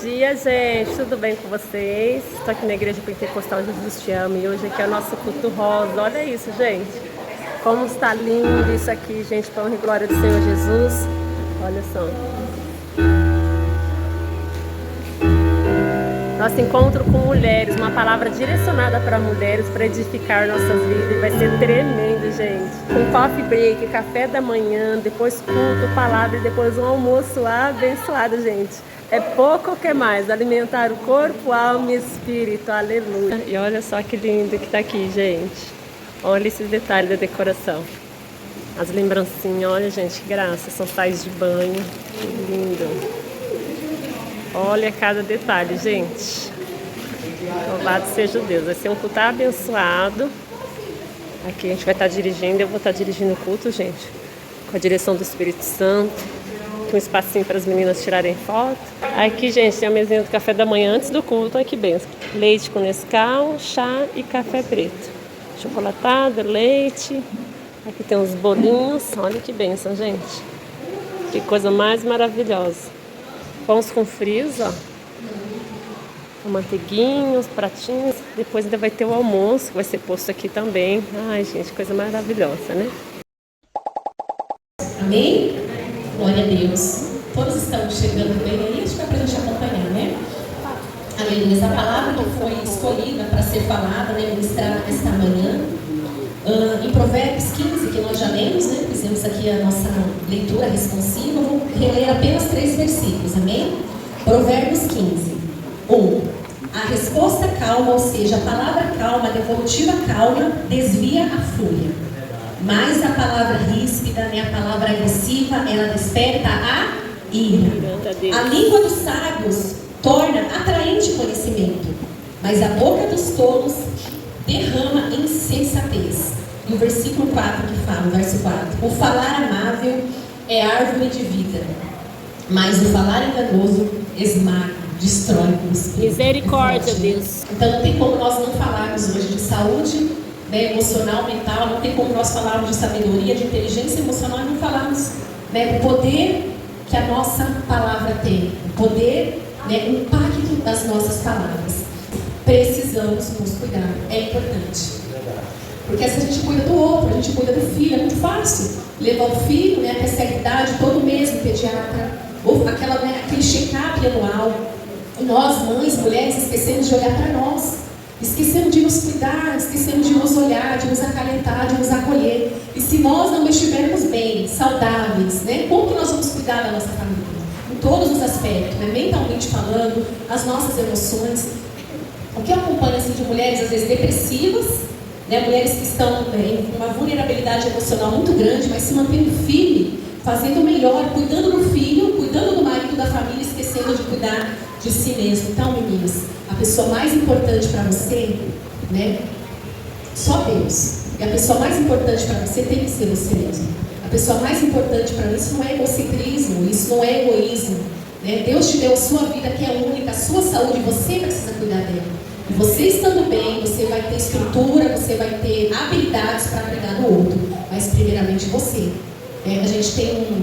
dia, gente. Tudo bem com vocês? Estou aqui na Igreja Pentecostal Jesus Te Ama e hoje aqui é o nosso culto rosa. Olha isso, gente. Como está lindo isso aqui, gente, para honra e glória do Senhor Jesus. Olha só. Nosso encontro com mulheres, uma palavra direcionada para mulheres, para edificar nossas vidas. Vai ser tremendo, gente. Com coffee break, café da manhã, depois culto, palavra e depois um almoço abençoado, gente. É pouco ou que mais? Alimentar o corpo, alma e espírito. Aleluia. E olha só que lindo que tá aqui, gente. Olha esses detalhes da decoração. As lembrancinhas, olha, gente, que graça. São sais de banho. Que lindo. Olha cada detalhe, gente. Louvado seja Deus. Vai ser um culto abençoado. Aqui a gente vai estar dirigindo. Eu vou estar dirigindo o culto, gente, com a direção do Espírito Santo. Com um espacinho para as meninas tirarem foto. Aqui, gente, tem a mesinha do café da manhã antes do culto. Olha que benção. Leite com Nescau, chá e café preto. Chocolatado, leite. Aqui tem uns bolinhos. Olha que benção, gente. Que coisa mais maravilhosa. Pães com frios, ó. Manteiguinhos, pratinhos. Depois ainda vai ter o almoço, que vai ser posto aqui também. Ai, gente, coisa maravilhosa, né? Amém? Glória a Deus. Todos estão chegando bem aí, acho que é para a gente acompanhar, né? Aleluia. A palavra que foi escolhida para ser falada, né, ministrada nesta manhã, em Provérbios 15, que nós já lemos, né? Fizemos aqui a nossa leitura responsiva. Eu vou reler apenas 3 versículos, amém? Provérbios 15, 1. A resposta calma, ou seja, a palavra calma, a devolutiva calma, desvia a fúria. Mas a palavra ríspida, né, a palavra agressiva, ela desperta a ira. A língua dos sábios torna atraente conhecimento, mas a boca dos tolos derrama insensatez. E o versículo 4 que fala, o verso 4. O falar amável é árvore de vida, mas o falar enganoso esmaga, destrói o espírito. Misericórdia, Deus. Então não tem como nós não falarmos hoje de saúde, né, emocional, mental, não tem como nós falarmos de sabedoria, de inteligência emocional e não falarmos, né, do poder que a nossa palavra tem, o poder, né, o impacto das nossas palavras. Precisamos nos cuidar, é importante. Porque se a gente cuida do outro, a gente cuida do filho, é muito fácil levar o filho, né, até certa idade, todo mês no pediatra, ou aquele check-up anual. E nós, mães, mulheres, esquecemos de olhar para nós. Esquecemos de nos cuidar, esquecemos de nos olhar, de nos acalentar, de nos acolher. E se nós não estivermos bem, saudáveis, né, como que nós vamos cuidar da nossa família? Em todos os aspectos, né, mentalmente falando, as nossas emoções. O que eu acompanho assim, de mulheres, às vezes, depressivas, né, mulheres que estão em uma vulnerabilidade emocional muito grande, mas se mantendo firme, fazendo o melhor, cuidando do filho, cuidando do marido, da família, esquecendo de cuidar de si mesmo. Então, meninas, a pessoa mais importante para você, né, só Deus. E a pessoa mais importante para você tem que ser você mesmo. A pessoa mais importante para mim, isso não é egocentrismo, isso não é egoísmo. Né? Deus te deu a sua vida que é única, a sua saúde, você precisa cuidar dela. E você estando bem, você vai ter estrutura, você vai ter habilidades para cuidar do outro. Mas primeiramente você. A gente tem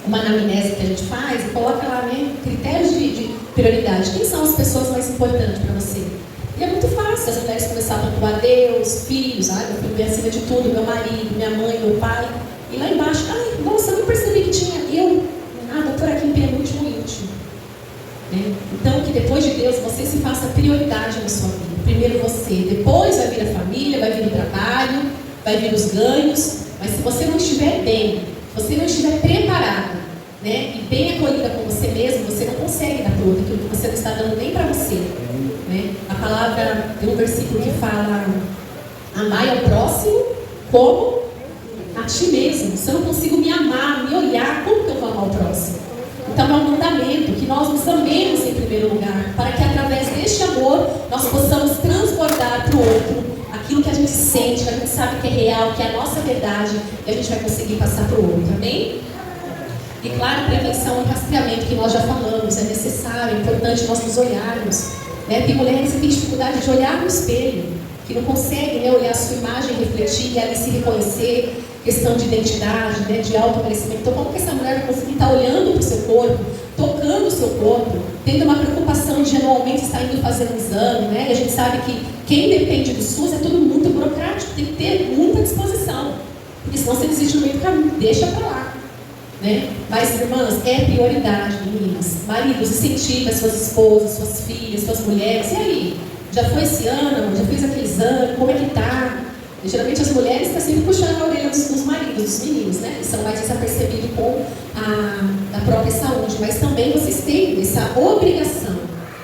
uma anamnese que a gente faz e coloca lá, né, critérios de prioridade. Quem são as pessoas mais importantes para você? E é muito fácil as mulheres começarem a pontuar Deus, filhos, meu filho vem acima de tudo, meu marido, minha mãe, meu pai. E lá embaixo, nossa, eu não percebi que tinha eu. Doutora aqui em penúltimo e último. Então, que depois de Deus, você se faça prioridade na sua vida. Primeiro você, depois vai vir a família, vai vir o trabalho, vai vir os ganhos. Mas se você não estiver bem, se você não estiver preparado, né, e bem acolhida com você mesmo, você não consegue dar para o outro aquilo que você não está dando nem para você. Né? A palavra, tem um versículo que fala: amai ao próximo como a ti mesmo. Se eu não consigo me amar, me olhar, como que eu vou amar o próximo? Então é um mandamento que nós nos amemos em primeiro lugar, para que através deste amor nós possamos transbordar para o outro aquilo que a gente sente, que a gente sabe que é real, que é a nossa verdade, e a gente vai conseguir passar para o outro, amém? E claro, prevenção e rastreamento, que nós já falamos, é necessário, é importante nós nos olharmos. Né? Tem mulheres que têm dificuldade de olhar no espelho, que não conseguem, né, olhar a sua imagem, refletir e ali se reconhecer, questão de identidade, né, de autoconhecimento. Então, como que essa mulher vai conseguir estar olhando para o seu corpo, tocando o seu corpo, tendo uma preocupação de anualmente estar indo fazer um exame, né? E a gente sabe que quem depende do SUS é tudo muito burocrático, tem que ter muita disposição, porque senão você desiste no meio do caminho, deixa pra lá, né? Mas, irmãs, é prioridade, meninas. Maridos, incentive as suas esposas, suas filhas, suas mulheres. E aí? Já foi esse ano? Já fez aquele exame? Como é que tá? E, geralmente as mulheres estão sempre puxando a orelha dos maridos, dos meninos, né? Que são mais desapercebidos com a própria saúde. Mas também vocês têm essa obrigação,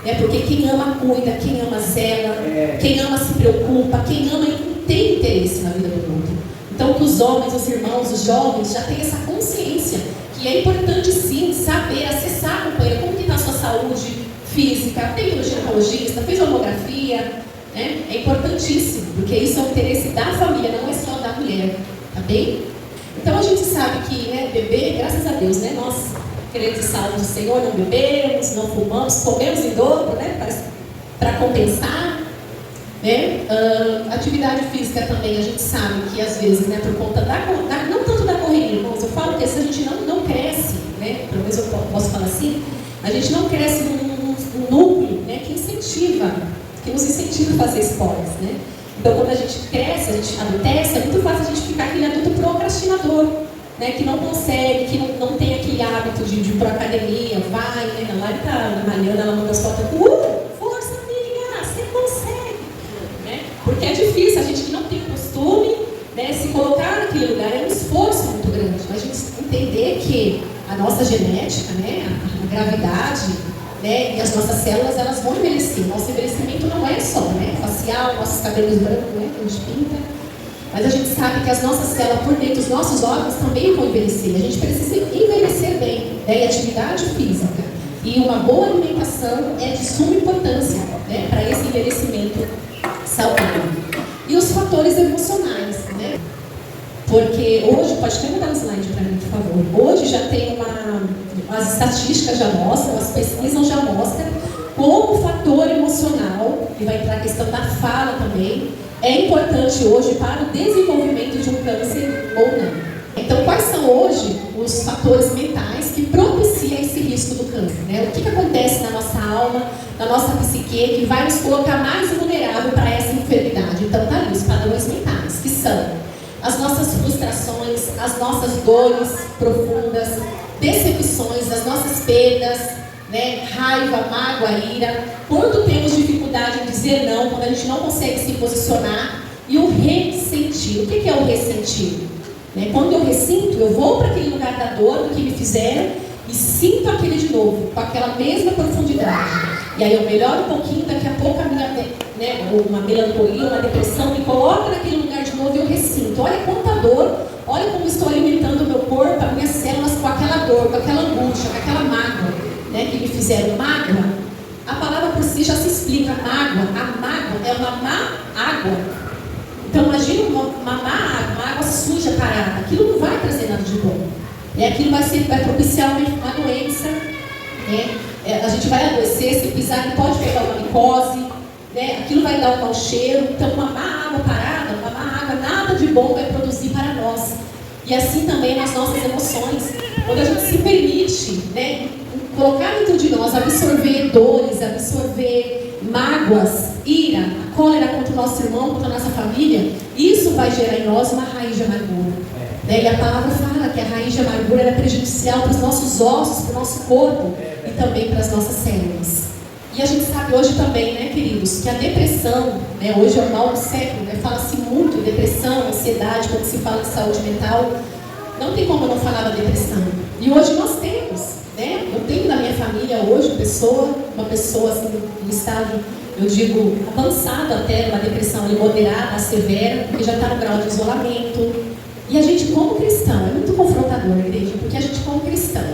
né? Porque quem ama cuida, quem ama zela, quem ama se preocupa, quem ama tem interesse na vida do outro. Então que os homens, os irmãos, os jovens já tenham essa consciência que é importante sim saber acessar a companheira, como que está a sua saúde física, tem no ginecologista, fez mamografia, né? É importantíssimo, porque isso é o interesse da família, não é só da mulher, tá bem? Então a gente sabe que, né, beber, graças a Deus, né, nós queremos a saúde do Senhor, não bebemos, não fumamos, comemos em dobro, né, para compensar, né? Atividade física também, a gente sabe que às vezes, né, por conta não tanto da correria, irmãos, eu falo que se a gente não cresce, né, pelo menos eu posso falar assim, a gente não cresce num núcleo, né, que nos incentiva a fazer esportes, né? Então, quando a gente cresce, a gente adolesce, é muito fácil a gente ficar aquele adulto procrastinador, né? Que não consegue, que não tem aquele hábito de ir para a academia, vai, né? Lá está malhando, ela manda as fotos, força, amiga, você consegue, né? Porque é difícil, a gente que não tem costume, né, se colocar naquele lugar é um esforço muito grande, mas a gente entender que a nossa genética, né, a gravidade, né, e as nossas células, elas vão envelhecer. Nosso envelhecimento não é só, né, facial, nossos cabelos brancos, né, que a gente pinta, mas a gente sabe que as nossas células por dentro, os nossos órgãos também vão envelhecer. A gente precisa envelhecer bem, né, e atividade física e uma boa alimentação é de suma importância, né, para esse envelhecimento saudável. E os fatores emocionais, né? Porque hoje, pode até mudar o slide para mim, por favor. Hoje já tem as estatísticas já mostram, as pesquisas já mostram como o fator emocional, e vai entrar a questão da fala também, é importante hoje para o desenvolvimento de um câncer ou não. Então, quais são hoje os fatores mentais que propiciam esse risco do câncer, né? O que acontece na nossa alma, na nossa psique, que vai nos colocar mais vulnerável para essa enfermidade? Então, tá ali os padrões mentais, que são as nossas frustrações, as nossas dores profundas, decepções, as nossas perdas, né? Raiva, mágoa, ira. Quando temos dificuldade em dizer não, quando a gente não consegue se posicionar, e o ressentir. O que é o ressentir? Né? Quando eu ressinto, eu vou para aquele lugar da dor, do que me fizeram, e sinto aquele de novo, com aquela mesma profundidade. E aí eu melhoro um pouquinho, daqui a pouco a minha, né, uma melancolia, uma depressão, me coloca naquele lugar de novo e eu ressinto. Olha quanta dor, olha como estou alimentando o meu corpo, as minhas células com aquela dor, com aquela angústia, com aquela mágoa, né, que me fizeram. Mágoa, a palavra por si já se explica. Mágoa, a mágoa é uma má água. Então imagina uma má água, uma água suja parada, aquilo não vai trazer nada de bom. Aquilo vai propiciar uma doença, né? A gente vai adoecer, se pisar, pode pegar uma micose, né? Aquilo vai dar um mau cheiro. Então uma má água parada, uma má água, nada de bom vai produzir para nós. E assim também nas nossas emoções, quando a gente se permite, né, colocar dentro de nós, absorver dores, absorver mágoas, ira, cólera contra o nosso irmão, contra a nossa família, isso vai gerar em nós uma raiz de amargura. E a palavra fala que a raiz de amargura é prejudicial para os nossos ossos, para o nosso corpo e também para as nossas células. E a gente sabe hoje também, né, queridos, que a depressão, né, hoje é o mal do século, né, fala-se muito em depressão, ansiedade, quando se fala de saúde mental, não tem como não falar da depressão. E hoje nós temos, né, eu tenho na minha família hoje uma pessoa assim, no estágio, eu digo, avançado até, uma depressão ali, moderada, severa, porque já está no grau de isolamento. E a gente, como cristão, é muito confrontador, igreja, porque a gente, como cristão,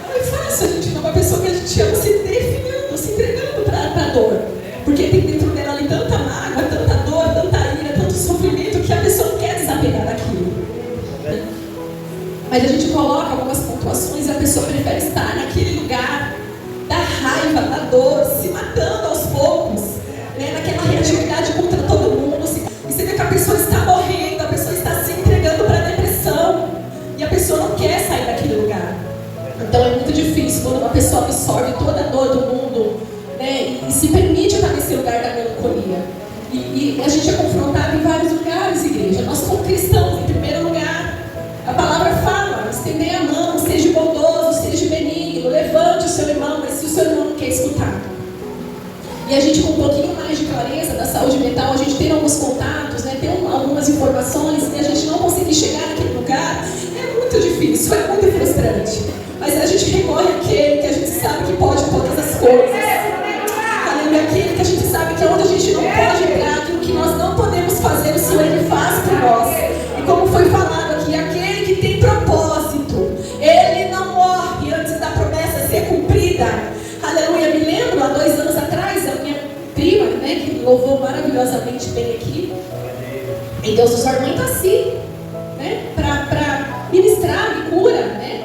não é fácil a gente ver uma pessoa que a gente ama se definindo, se entregando para a dor, porque tem dentro dela ali tanta mágoa, tanta dor, tanta ira, tanto sofrimento, que a pessoa não quer desapegar daquilo. Mas a gente coloca algumas pontuações e a pessoa prefere estar naquele lugar da raiva, da dor, se matando aos poucos, né, naquela reatividade contra todo mundo. E você vê que a pessoa está morrendo, a pessoa está se entregando para a depressão, e a pessoa não quer sair daquele lugar. quando uma pessoa absorve toda a dor do mundo, né, e se permite estar nesse lugar da melancolia. E a gente é confrontado em vários lugares, igreja. Nós como cristãos, em primeiro lugar, a palavra fala, estender a mão, seja bondoso, seja benigno, levante o seu irmão, mas se o seu irmão não quer escutar. E a gente, com um pouquinho mais de clareza da saúde mental, a gente tem alguns contatos, né, tem algumas informações, e a gente não conseguir chegar naquele lugar, é muito difícil, é muito frustrante. Mas a gente recorre àquele que a gente sabe que pode todas as coisas. Aquele que a gente sabe que é onde a gente não pode entrar, que o que nós não podemos fazer, o Senhor Ele faz por nós. E como foi falado aqui, aquele que tem propósito, ele não morre antes da promessa ser cumprida. Aleluia, me lembro, há 2 anos atrás, a minha prima, né, que louvou maravilhosamente bem aqui, em Deus do Senhor, mãe está assim, né, para ministrar e cura, né.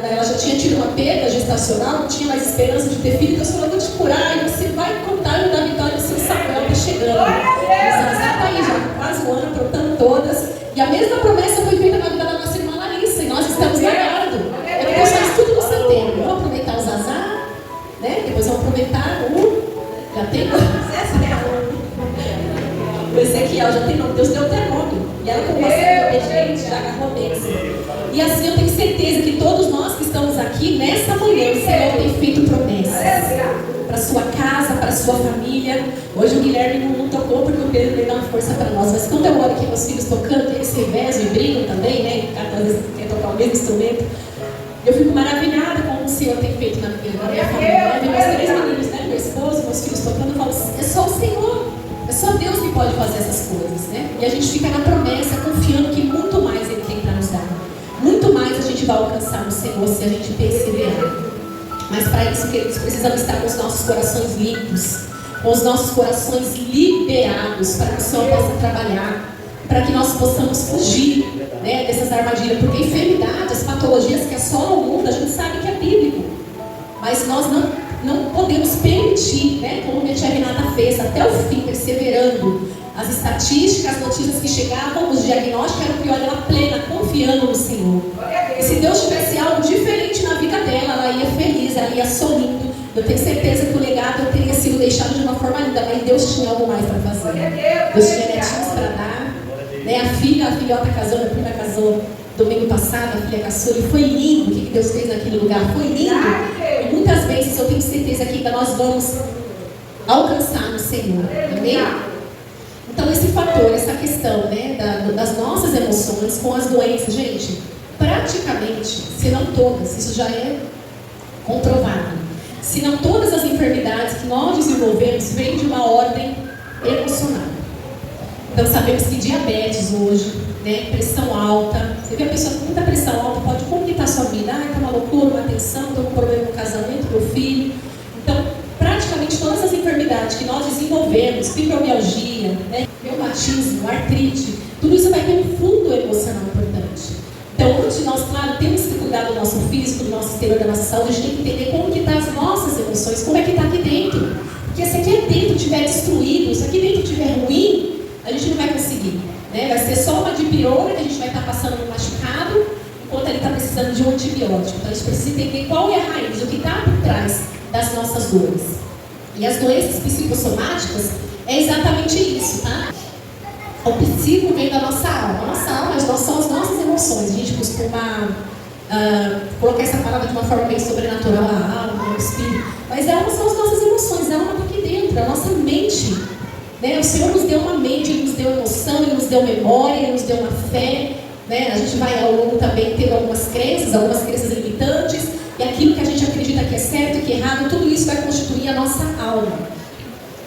Ela já tinha tido uma perda gestacional, não tinha mais esperança de ter filho. Deus falou, vou te curar e você vai contar da vitória do seu Samuel está chegando. Ela está aí já quase um ano, aprontando todas. E a mesma promessa foi feita na vida da nossa irmã Larissa, e nós estamos aguardando. É que Deus faz tudo no seu tempo. Vamos aproveitar os azar, né? Depois vamos aproveitar já tem o Ezequiel, já tem nome. Deus deu até nome. E ela, como uma obediente, já agarrou a bênção. E assim eu tenho certeza que todos nós que estamos aqui nessa manhã, o Senhor tem feito promessas para sua casa, para sua família. Hoje o Guilherme não tocou porque o Pedro veio dar uma força para nós. Mas quando eu olho aqui meus filhos tocando, eles se revezam e brigam também, né? Às vezes quer tocar o mesmo instrumento. Eu fico maravilhada com o Senhor tem feito na minha família. Eu vi meus 3 meninos, né? Meu esposo, meus filhos tocando, eu falo, é só o Senhor. É só Deus que pode fazer essas coisas, né? E a gente fica na promessa, confiando que muito mais Ele tem para nos dar. Muito mais a gente vai alcançar no Senhor se a gente perseverar. Mas para isso, queridos, precisamos estar com os nossos corações limpos, com os nossos corações liberados, para que o Senhor possa trabalhar, para que nós possamos fugir, né, dessas armadilhas. Porque enfermidades, patologias que assolam o mundo, a gente sabe que é bíblico. Mas nós não podemos permitir, né, como minha tia Renata fez, até o fim, perseverando. As estatísticas, as notícias que chegavam, os diagnósticos eram pior, ela plena, confiando no Senhor. E se Deus tivesse algo diferente na vida dela, ela ia feliz, ela ia sorrindo. Eu tenho certeza que o legado teria sido deixado de uma forma linda, mas Deus tinha algo mais para fazer. Deus tinha netinhos para dar, né? A filhota casou, a prima casou domingo passado, a filha caçula, e foi lindo o que Deus fez naquele lugar, foi lindo. E muitas vezes eu tenho certeza que ainda nós vamos alcançar no Senhor, amém? Então esse fator, essa questão, né, das nossas emoções com as doenças, gente, praticamente, se não todas, isso já é comprovado, se não todas as enfermidades que nós desenvolvemos vêm de uma ordem emocional. Então sabemos que diabetes hoje, né, pressão alta, você vê a pessoa com muita pressão alta pode complicar a sua vida, está uma loucura, uma tensão, estou com um problema no casamento, meu filho. Então praticamente todas as enfermidades que nós desenvolvemos, fibromialgia, né, reumatismo, artrite, tudo isso vai ter um fundo emocional importante. Então, antes de nós, claro, temos que cuidar do nosso físico, do nosso exterior, da nossa saúde, a gente tem que entender como que estão as nossas emoções, como é que está aqui dentro. Porque se aqui dentro estiver destruído, se aqui dentro estiver ruim, a gente não vai conseguir, né? Vai ser só uma dipirona que a gente vai estar passando no machucado, enquanto ele está precisando de um antibiótico. Então, a gente precisa entender qual é a raiz, o que está por trás das nossas dores. E as doenças psicossomáticas é exatamente isso, tá? O psico vem da nossa alma. A nossa alma são as nossas emoções. A gente costuma colocar essa palavra de uma forma bem sobrenatural, a alma, o espírito. Mas são as nossas emoções, a alma está aqui dentro, a nossa mente. Né? O Senhor nos deu uma mente, Ele nos deu emoção, Ele nos deu memória, Ele nos deu uma fé. Né? A gente vai ao longo também tendo algumas crenças limitantes. E aquilo que a gente acredita que é certo e que é errado, tudo isso vai constituir a nossa alma.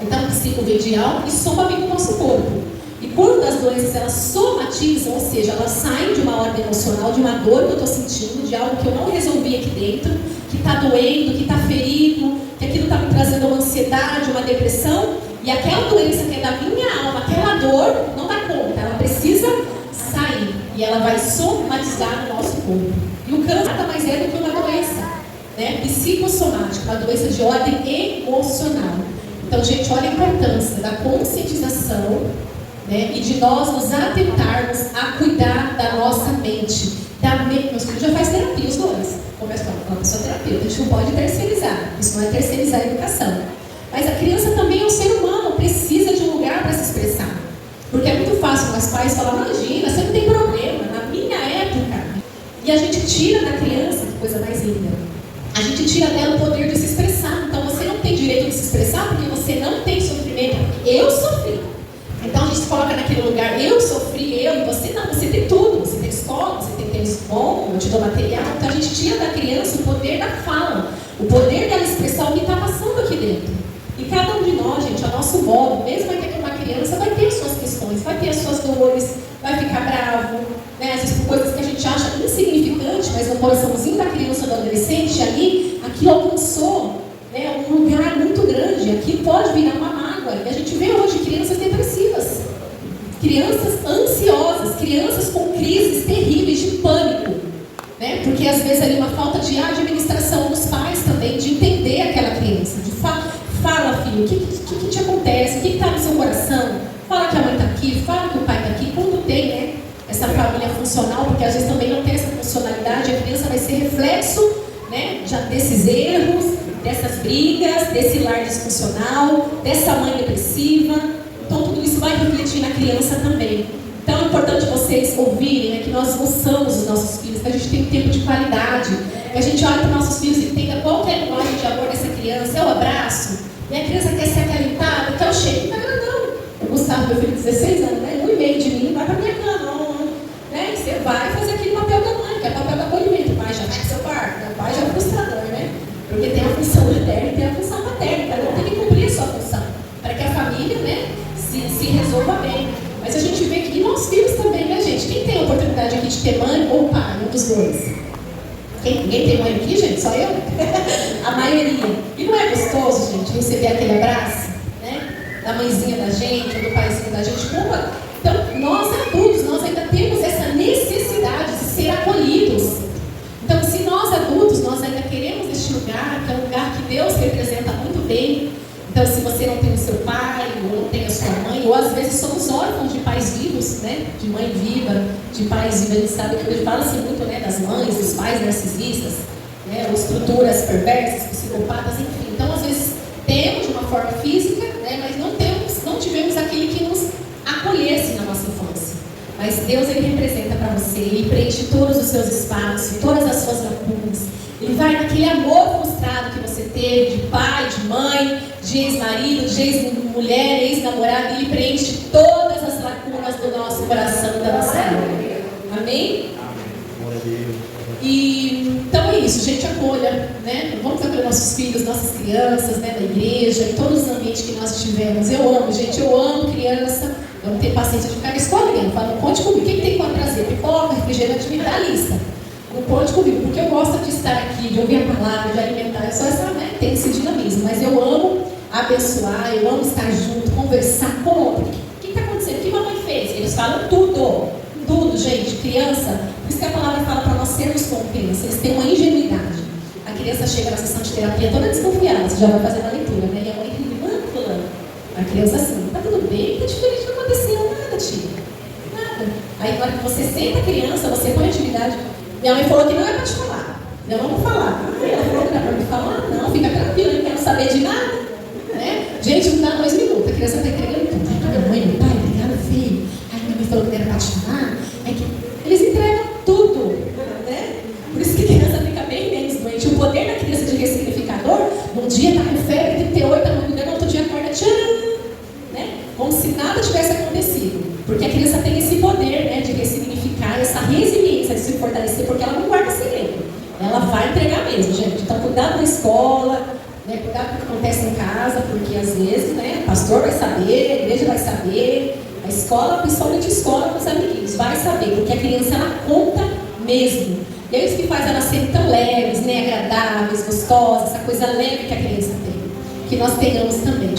Então, o psico vem de alma e soma bem com o nosso corpo. E quando as doenças elas somatizam, ou seja, elas saem de uma ordem emocional, de uma dor que eu estou sentindo, de algo que eu não resolvi aqui dentro, que está doendo, que está ferido, que aquilo está me trazendo uma ansiedade, uma depressão, e aquela doença que é da minha alma, aquela dor, não dá conta, ela precisa sair. E ela vai somatizar no nosso corpo. E o câncer nada mais é do que uma doença, né, psicossomática, uma doença de ordem emocional. Então, gente, olha a importância da conscientização, né, e de nós nos atentarmos a cuidar da nossa mente. Meus filhos já faz terapia, os dois. começa a falar com a pessoa terapeuta, a gente não pode terceirizar, isso não é terceirizar a educação. Mas a criança também é um ser humano, precisa de um lugar para se expressar. Porque é muito fácil os pais falar, imagina, você não tem problema, na minha época. E a gente tira da criança, que coisa mais linda, a gente tira dela o poder de se expressar. Então você não tem direito de se expressar porque você não tem sofrimento. Eu sofri. Então a gente se coloca naquele lugar, eu sofri, eu, e você não, você tem tudo. Você tem escola, você tem tênis bom, eu te dou material. Então a gente tira da criança o poder da fala, o poder dela expressar o que está passando aqui dentro. E cada um de nós, gente, a nosso modo, mesmo ainda que uma criança, vai ter as suas questões, vai ter as suas dores, vai ficar bravo, né? Às vezes por coisas que a gente acha insignificante, mas no coraçãozinho da criança ou do adolescente, ali, aquilo alcançou, né, um lugar muito grande, aquilo pode virar uma mágoa. E a gente vê hoje crianças depressivas, crianças ansiosas, crianças com crises terríveis de pânico, né? Porque às vezes ali uma falta de administração dos pais também, de entender aquela criança, de fala, filho, o que te acontece? O que está no seu coração? Fala que a mãe está aqui, fala que o pai está aqui. Quando tem, né, essa família funcional, porque às vezes também não tem essa funcionalidade, a criança vai ser reflexo, né, já desses erros, dessas brigas, desse lar disfuncional, dessa mãe depressiva. Então tudo isso vai refletir na criança também. Então é importante vocês ouvirem, né, que nós ouçamos os nossos filhos, que a gente tem tempo de qualidade, que a gente olhe para os nossos filhos e entenda qual que é a linguagem de amor dessa criança. É o abraço? E a criança quer ser acalentada, quer o cheiro? Não. O Gustavo, meu filho de 16 anos, né, 1,5 de mim, vai para minha cama, né? E você vai fazer aquele papel da mãe, que é o papel do acolhimento. O pai já vai pro seu quarto, né? O pai já é o frustrador, né? Porque tem a função materna e tem a função paterna, cada um tem que cumprir a sua função, para que a família, né, se resolva bem. Mas a gente vê que, e nós filhos também, né, gente? Quem tem a oportunidade aqui de ter mãe ou pai, um dos dois? Ninguém tem mãe aqui, gente? Só eu? A maioria. E não é gostoso, gente, receber aquele abraço, né? Da mãezinha da gente, ou do paizinho da gente. Então, nós adultos, nós ainda temos essa necessidade de ser acolhidos. Então, se nós adultos, nós ainda queremos este lugar, que é um lugar que Deus representa muito bem. Então, se você não tem o seu pai, ou não tem a sua mãe, ou às vezes somos órfãos de pais vivos, né? De mãe viva, de pais vivos. A gente sabe que hoje fala-se muito, né, das mães, dos pais narcisistas, né, ou estruturas perversas, psicopatas, enfim. Então, às vezes, temos de uma forma física, né, mas não tivemos aquele que nos acolhesse na nossa infância. Mas Deus, Ele representa para você, Ele preenche todos os seus espaços, todas as suas lacunas. Ele vai naquele amor frustrado que você teve, de pai, de mãe, de ex-marido, de ex-mulher, ex-namorado. Ele preenche todas as lacunas do nosso coração e da nossa alma. Amém? E, então é isso, gente, acolha, né? Vamos acolher nossos filhos, nossas crianças, né, da igreja, em todos os ambientes que nós estivermos. Eu amo, gente, eu amo criança. Eu não tenho paciência de ficar escolhendo. Fala, conte comigo, o que tem para trazer? Pipoca, refrigerante, me dá a lista. Não conte comigo, porque eu gosto de estar aqui, de ouvir a palavra, de alimentar. Eu só essa, né, tem esse dinamismo, mas eu amo abençoar, eu amo estar junto, conversar. Como? O que está acontecendo? O que a mamãe fez? Eles falam tudo, gente, criança. Por isso que a palavra fala para nós sermos como criança. Eles têm uma ingenuidade. A criança chega na sessão de terapia toda desconfiada, você já vai fazendo a leitura, né? E a mãe fica, fulano. A criança assim, tá tudo bem? Tá diferente, não aconteceu nada, tia. Nada. Aí na hora que você senta a criança, você põe atividade. Minha mãe falou que não é para te falar. Eu não vou falar. Ela falou que não é para me falar. Não, fica tranquila, eu não quero saber de nada. Né? Gente, não dá 2 minutos. A criança está entregando tudo. Ai, minha mãe, meu pai, obrigada, filho. Ai, minha mãe falou que não era para te falar. É que eles entregam tudo. Né? Por isso que a criança fica bem menos doente. O poder da criança de ressignificador, um dia está com febre, 38, está no outro dia acorda, tcharam. Né? Como se nada tivesse acontecido. Porque a criança tem esse poder, né, de ressignificar, essa resiliência de se fortalecer, porque ela não guarda segredo. Ela vai entregar mesmo, gente. Então, cuidado na escola, né, cuidado com o que acontece em casa, porque às vezes, né, o pastor vai saber, a igreja vai saber, a escola, principalmente a escola com os amiguinhos, vai saber, porque a criança, ela conta mesmo. E é isso que faz elas serem tão leves, né, agradáveis, gostosas, essa coisa leve que a criança tem. Que nós tenhamos também.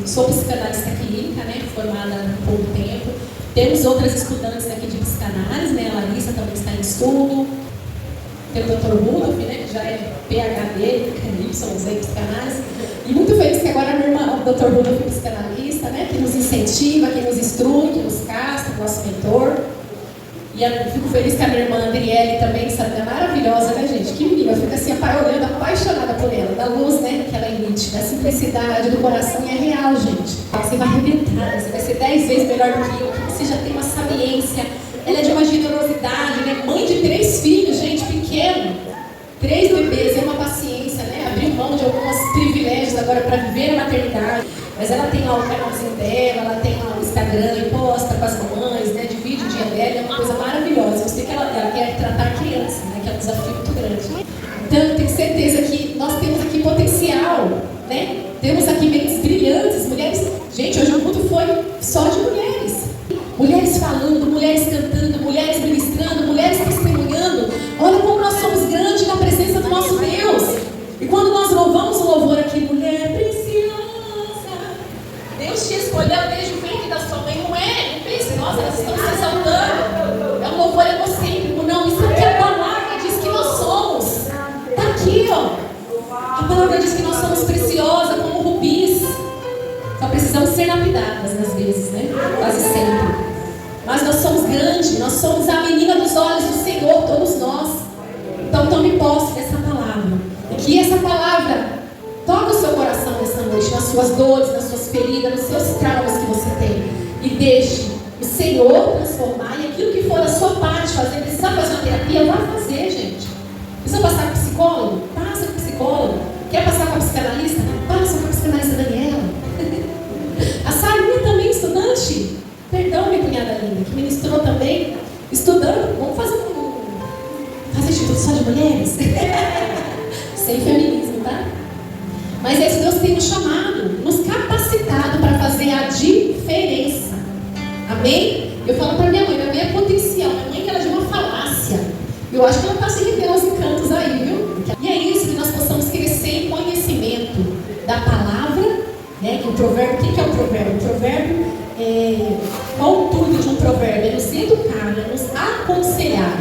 Sou psicanalista clínica, né, formada há pouco tempo. Temos outras estudantes aqui de psicanálise, né, a Larissa também está em estudo. Tem o Dr. Rudolf, né, que já é PhD, YZ em psicanálise. E muito feliz que agora a minha irmã, o Dr. Rudolf é psicanalista, né, que nos incentiva, que nos instrui, que nos castra, nosso mentor. E eu fico feliz que a minha irmã Adriele também, sabe, é maravilhosa, né, gente? Que menina, eu fico assim, olhando, apaixonada por ela, da luz, né, que ela emite, da simplicidade, do coração, e é real, gente. Você vai arrebentar, você vai ser 10 vezes melhor do que eu, que você já tem uma sabiência, ela é de uma generosidade, né, mãe de 3 filhos, gente, pequeno, 3 bebês, é uma paciência, né, abrir mão de alguns privilégios agora para viver a maternidade, mas ela tem lá o canalzinho dela, ela tem lá o Instagram e posta com as mamães, né, divide o dia dela, é uma coisa maravilhosa. Eu sei que ela quer tratar criança, né, que é um desafio muito grande. Então, eu tenho certeza que nós temos aqui potencial, né? Temos aqui mentes brilhantes, mulheres. Gente, hoje o culto foi só de mulheres. Mulheres falando, mulheres cantando, mulheres ministrando, mulheres testemunhando. Olha como nós somos grandes na presença do nosso Deus. E quando nós louvamos o louvor aqui, mulher preciosa, Deus te escolheu desde o ventre da sua mãe, não é? Não pense, nós estamos se exaltando. É um louvor egocêntrico, não. Isso é que a palavra diz que nós somos. Está aqui, ó. A palavra diz que nós somos preciosas como rubis. Só precisamos ser lapidadas às vezes, né? Quase sempre. Mas nós somos grandes, nós somos a menina dos olhos do Senhor, todos nós. Então tome posse dessa palavra. E que essa palavra toque o seu coração nessa noite, nas suas dores, nas suas feridas, nos seus traumas que você tem. E deixe o Senhor transformar. E aquilo que for a sua parte fazer, precisar fazer uma terapia, vá fazer, gente. Precisa passar com psicólogo? Passa com psicólogo. Quer passar com a psicanalista? Passa com a psicanalista Daniela. A Sarinha também, estudante. Perdão, minha cunhada linda, que ministrou também. Estudando. Vamos fazer instituto só de mulheres? Sem feminismo, tá? Mas esse Deus tem nos chamado, nos capacitado para fazer a diferença. Amém? Eu falo para minha mãe é potencial. Minha mãe que ela é de uma falácia. Eu acho que ela está se rendendo aos encantos aí, viu? E é isso, que nós possamos crescer em conhecimento da palavra, né? Que o provérbio, o que é o provérbio? O provérbio qual o intuito de um provérbio? É nos educar, é nos aconselhar.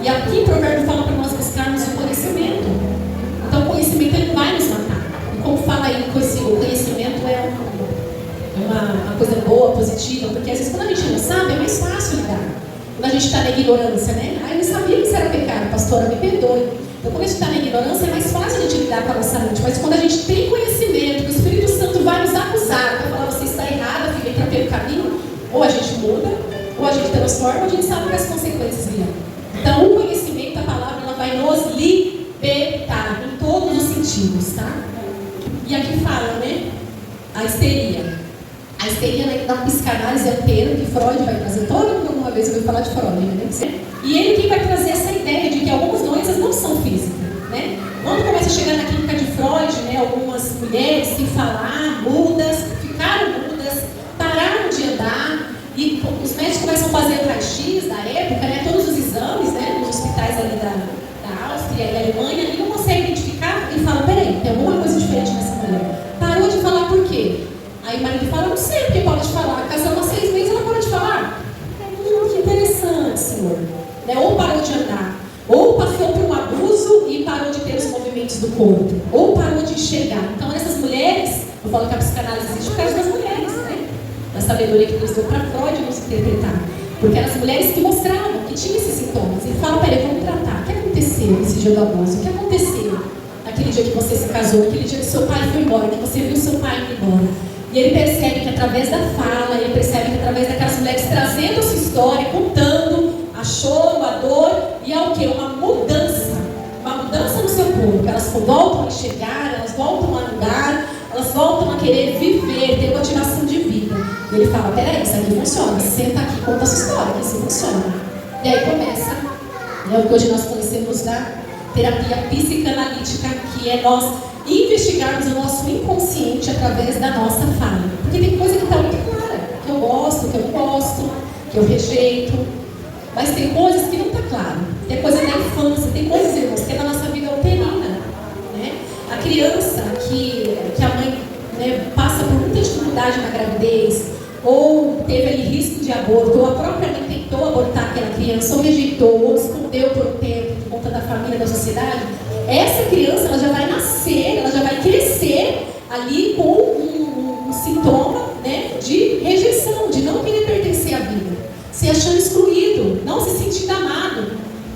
E aqui o provérbio fala para nós buscarmos o conhecimento. Então o conhecimento ele vai nos matar. E como fala aí, o conhecimento é uma coisa boa, positiva, porque às vezes quando a gente não sabe é mais fácil lidar. Quando a gente está na ignorância, né? Eu não sabia que isso era pecado, pastora, me perdoe. Então quando a gente está na ignorância é mais fácil a gente lidar com a nossa mente. Mas quando a gente tem conhecimento, que o Espírito Santo vai nos acusar, vai falar, você está errada, filha, entra pelo caminho, ou a gente muda, ou a gente transforma, ou a gente sabe que as consequências virão. Então o conhecimento, a palavra, ela vai nos libertar em todos os sentidos, tá? E aqui fala, né? A histeria. A histeria na psicanálise é um termo que Freud vai trazer. Todo mundo alguma vez ouviu falar de Freud, né? E ele que vai trazer essa ideia de que algumas doenças não são físicas, né? Quando começa a chegar na clínica de Freud, né? Algumas mulheres sem falar, mudas, ficaram mudas, pararam de andar, e os médicos começam a fazer o raio-x da época, né? Todos os exames, né? Nos hospitais ali da Áustria e Alemanha, e não consegue identificar, e fala, peraí, tem alguma coisa diferente nessa mulher. Parou de falar por quê? Aí o marido fala, não sei porque pode falar. Casamos há 6 meses, ela parou de falar. Que interessante, Senhor. Né? Ou parou de andar, ou passou por um abuso e parou de ter os movimentos do corpo, ou parou de enxergar. Então essas mulheres, eu falo que a psicanálise existe por causa das mulheres, né? Da sabedoria que Deus deu para Freud nos interpretar. Porque eram as mulheres que mostravam que tinham esses sintomas. E falam, peraí, vamos tratar. O que aconteceu nesse dia do abuso? O que aconteceu naquele dia que você se casou, naquele dia que seu pai foi embora, que você viu seu pai ir embora? E ele percebe que através da fala, ele percebe que através daquelas mulheres trazendo a sua história, contando a choro, a dor, e ao que? Uma mudança no seu corpo. Elas voltam a enxergar, elas voltam a andar, elas voltam a querer viver, ter motivação de vida. E ele fala, peraí, isso aqui funciona, senta aqui e conta a sua história, que isso funciona. E aí começa, o que hoje nós conhecemos da terapia psicanalítica, que é nós investigarmos o nosso inconsciente através da nossa fala. Porque tem coisa que está muito clara, que eu gosto, que eu não gosto, que eu rejeito, mas tem coisas que não está claro. Tem coisa da infância, tem coisas, irmãos, que é da nossa vida uterina, né? A criança que a mãe, né, passa por muita dificuldade na gravidez, ou teve ali risco de aborto, ou a própria mãe tentou abortar aquela criança, ou rejeitou, ou escondeu por um tempo por conta da família, da sociedade. Essa criança, ela já vai nascer, ela já vai crescer ali com um sintoma, né, de rejeição, de não querer pertencer à vida, se achando excluído, não se sentindo amado,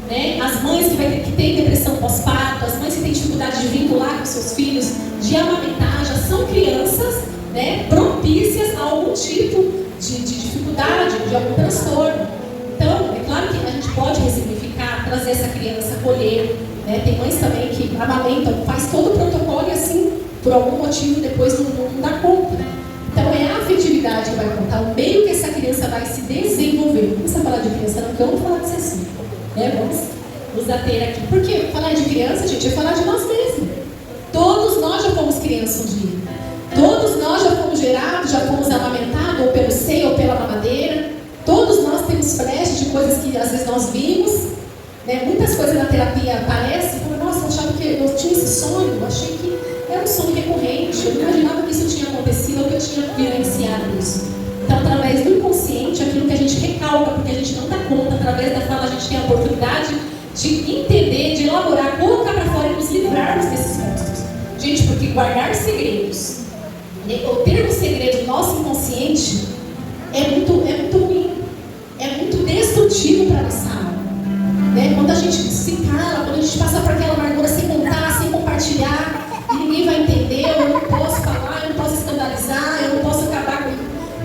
né? As mães que têm depressão pós-parto, as mães que têm dificuldade de vincular com seus filhos, de amamentar, já são crianças, né, propícias a algum tipo de dificuldade, de algum transtorno. Então, é claro que a gente pode ressignificar, trazer essa criança, acolher, né? Tem mães também que amamentam, faz todo o protocolo e assim, por algum motivo, depois não dá conta. Então, é a afetividade que vai contar, o meio que essa criança vai se desenvolver. Não precisa falar de criança, não, porque eu vou falar de ser né? Vamos nos ater aqui. Porque falar de criança, gente, é falar de nós mesmos. Todos nós já fomos crianças um dia. Todos nós já fomos gerados, já fomos amamentados, ou pelo seio, ou pela mamadeira. Todos nós temos flashes de coisas que às vezes nós vimos, né? Muitas coisas na terapia aparecem, como, nossa, eu achava que eu tinha esse sonho, eu achei que era um sonho recorrente, eu não imaginava que isso tinha acontecido ou que eu tinha vivenciado isso. Então, através do inconsciente, aquilo que a gente recalca, porque a gente não dá conta, através da fala a gente tem a oportunidade de entender, de elaborar, colocar para fora e nos livrarmos desses monstros. Gente, porque guardar segredos, ou ter um segredo no nosso inconsciente, é muito ruim, é muito destrutivo para a nossa alma. Né? Quando a gente se cala, quando a gente passa por aquela amargura sem contar, sem compartilhar, e ninguém vai entender, eu não posso falar, eu não posso escandalizar, eu não posso acabar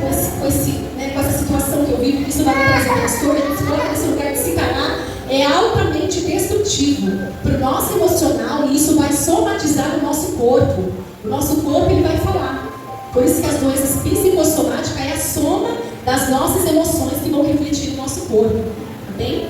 com essa situação que eu vivo, que isso vai me trazer transtorno, a gente se coloca nesse lugar de se calar, é altamente destrutivo para o nosso emocional e isso vai somatizar no nosso corpo. O nosso corpo ele vai falar. Por isso que as doenças psicossomáticas é a soma das nossas emoções que vão refletir no nosso corpo. Tá bem?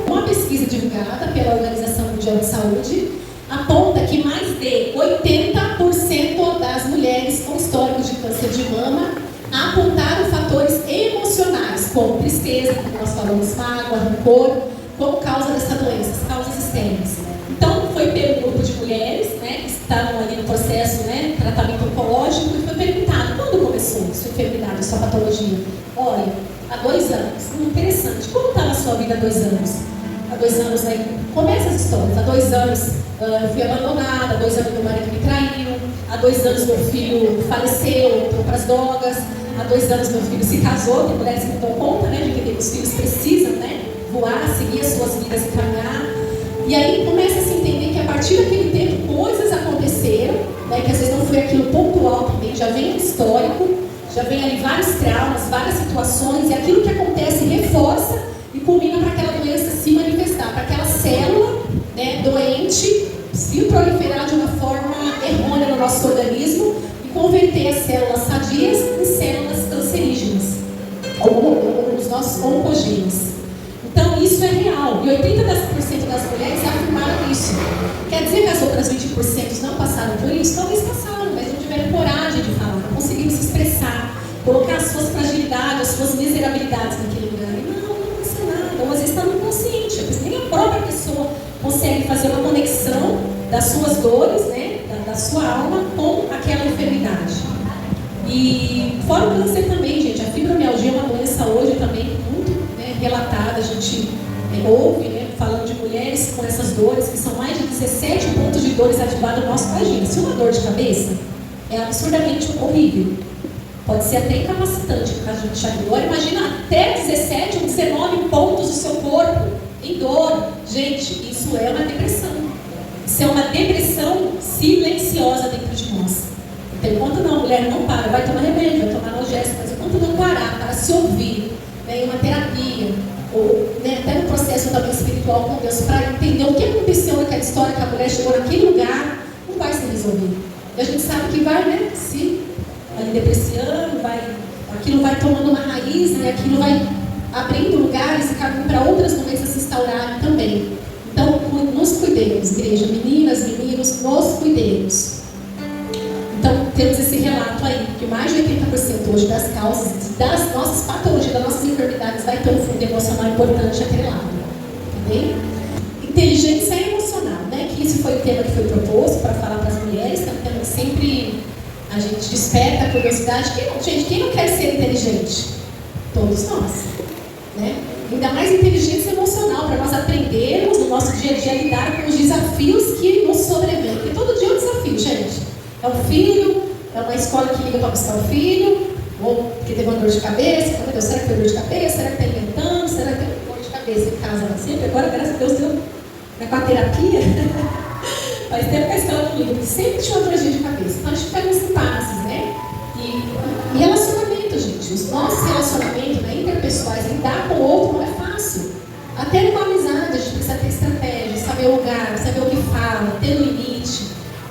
Uma pesquisa divulgada pela Organização Mundial de Saúde aponta que mais de 80% das mulheres com histórico de câncer de mama apontaram fatores emocionais, como tristeza, como nós falamos, mágoa, rancor, como causa dessa doença, causas externas. Então, foi pelo grupo de mulheres, né, que estavam ali no processo, né, tratamento oncológico, e foi perguntado, quando começou sua enfermidade, sua patologia? Olha, há 2 anos. Interessante. Como estava a sua vida há 2 anos? Há 2 anos, né, começa as histórias. Há 2 anos eu fui abandonada, há 2 anos meu marido me traiu, há 2 anos meu filho faleceu, entrou para as drogas, há 2 anos meu filho se casou, tem mulheres que não dão conta, né, de que os filhos precisam, né, voar, seguir as suas vidas e caminhar. E aí começa a se entender que a partir daquele tempo coisas aconteceram, né, que às vezes não foi aquilo pontual também, já vem um histórico, já vem ali vários traumas, várias situações, e aquilo que acontece reforça e culmina para aquela doença se manifestar, para aquela célula, né, doente se proliferar de uma forma errônea no nosso organismo e converter as células sadias em células cancerígenas, ou os nossos oncogenes. Então, isso é real. E 80% das mulheres afirmaram isso. Quer dizer que as outras 20% não passaram por isso? Talvez passaram, mas não tiveram coragem de falar, não conseguiram se expressar, colocar as suas fragilidades, as suas miserabilidades naquele lugar. E não aconteceu nada. Ou às vezes está no inconsciente. Às vezes nem a própria pessoa consegue fazer uma conexão das suas dores, né, da sua alma com aquela enfermidade. E fora o câncer também, gente, a fibromialgia é uma doença hoje também muito, né, relatada, a gente ouve, né, falando de mulheres com essas dores, que são mais de 17 pontos de dores ativados no nosso país. Se uma dor de cabeça é absurdamente horrível, pode ser até incapacitante por causa de enxaqueca. Agora imagina até 17 ou 19 pontos do seu corpo em dor. Gente, isso é uma depressão. Isso é uma depressão silenciosa dentro de nós. Então, enquanto a mulher não para, vai tomar remédio, vai tomar analgésico, mas enquanto não parar para se ouvir, né, em uma terapia, ou né, até no processo também espiritual com Deus, para entender o que aconteceu naquela história, que a mulher chegou naquele lugar, não vai se resolver. E a gente sabe que vai, né, se ali depreciando, aquilo vai tomando uma raiz, né, aquilo vai abrindo lugares e caminho para outras doenças se instaurarem também. Então, nos cuidemos, igreja, meninas, meninos, nos cuidemos. Então, temos esse relato aí, que mais de 80% hoje das causas, das nossas patologias, das nossas enfermidades, vai ter um fundo emocional importante atrelado. Tá bem? Inteligência emocional, né? Que esse foi o tema que foi proposto para falar para as mulheres, que é um tema que sempre a gente desperta a curiosidade. Quem não quer ser inteligente? Todos nós, né? Ainda mais inteligência emocional, para nós aprendermos no nosso dia a dia a lidar com os desafios que nos sobrevêm. Porque todo dia é um desafio, gente. É um filho, é uma escola que liga para buscar o filho, ou porque teve uma dor de cabeça, meu Deus, será que foi dor de cabeça? Será que está inventando? Será que tem dor de cabeça? cabeça em casa sempre, agora graças a Deus deu com a terapia, faz tempo que a escola do livro, que sempre tinha uma dorzinha de cabeça. Então a gente pega uns passes, né? E relacionamento, gente. Os nossos relacionamentos, né, interpessoais, lidar com o outro não é fácil. Até numa amizade a gente precisa ter estratégia, saber o lugar, saber o que fala, ter limite.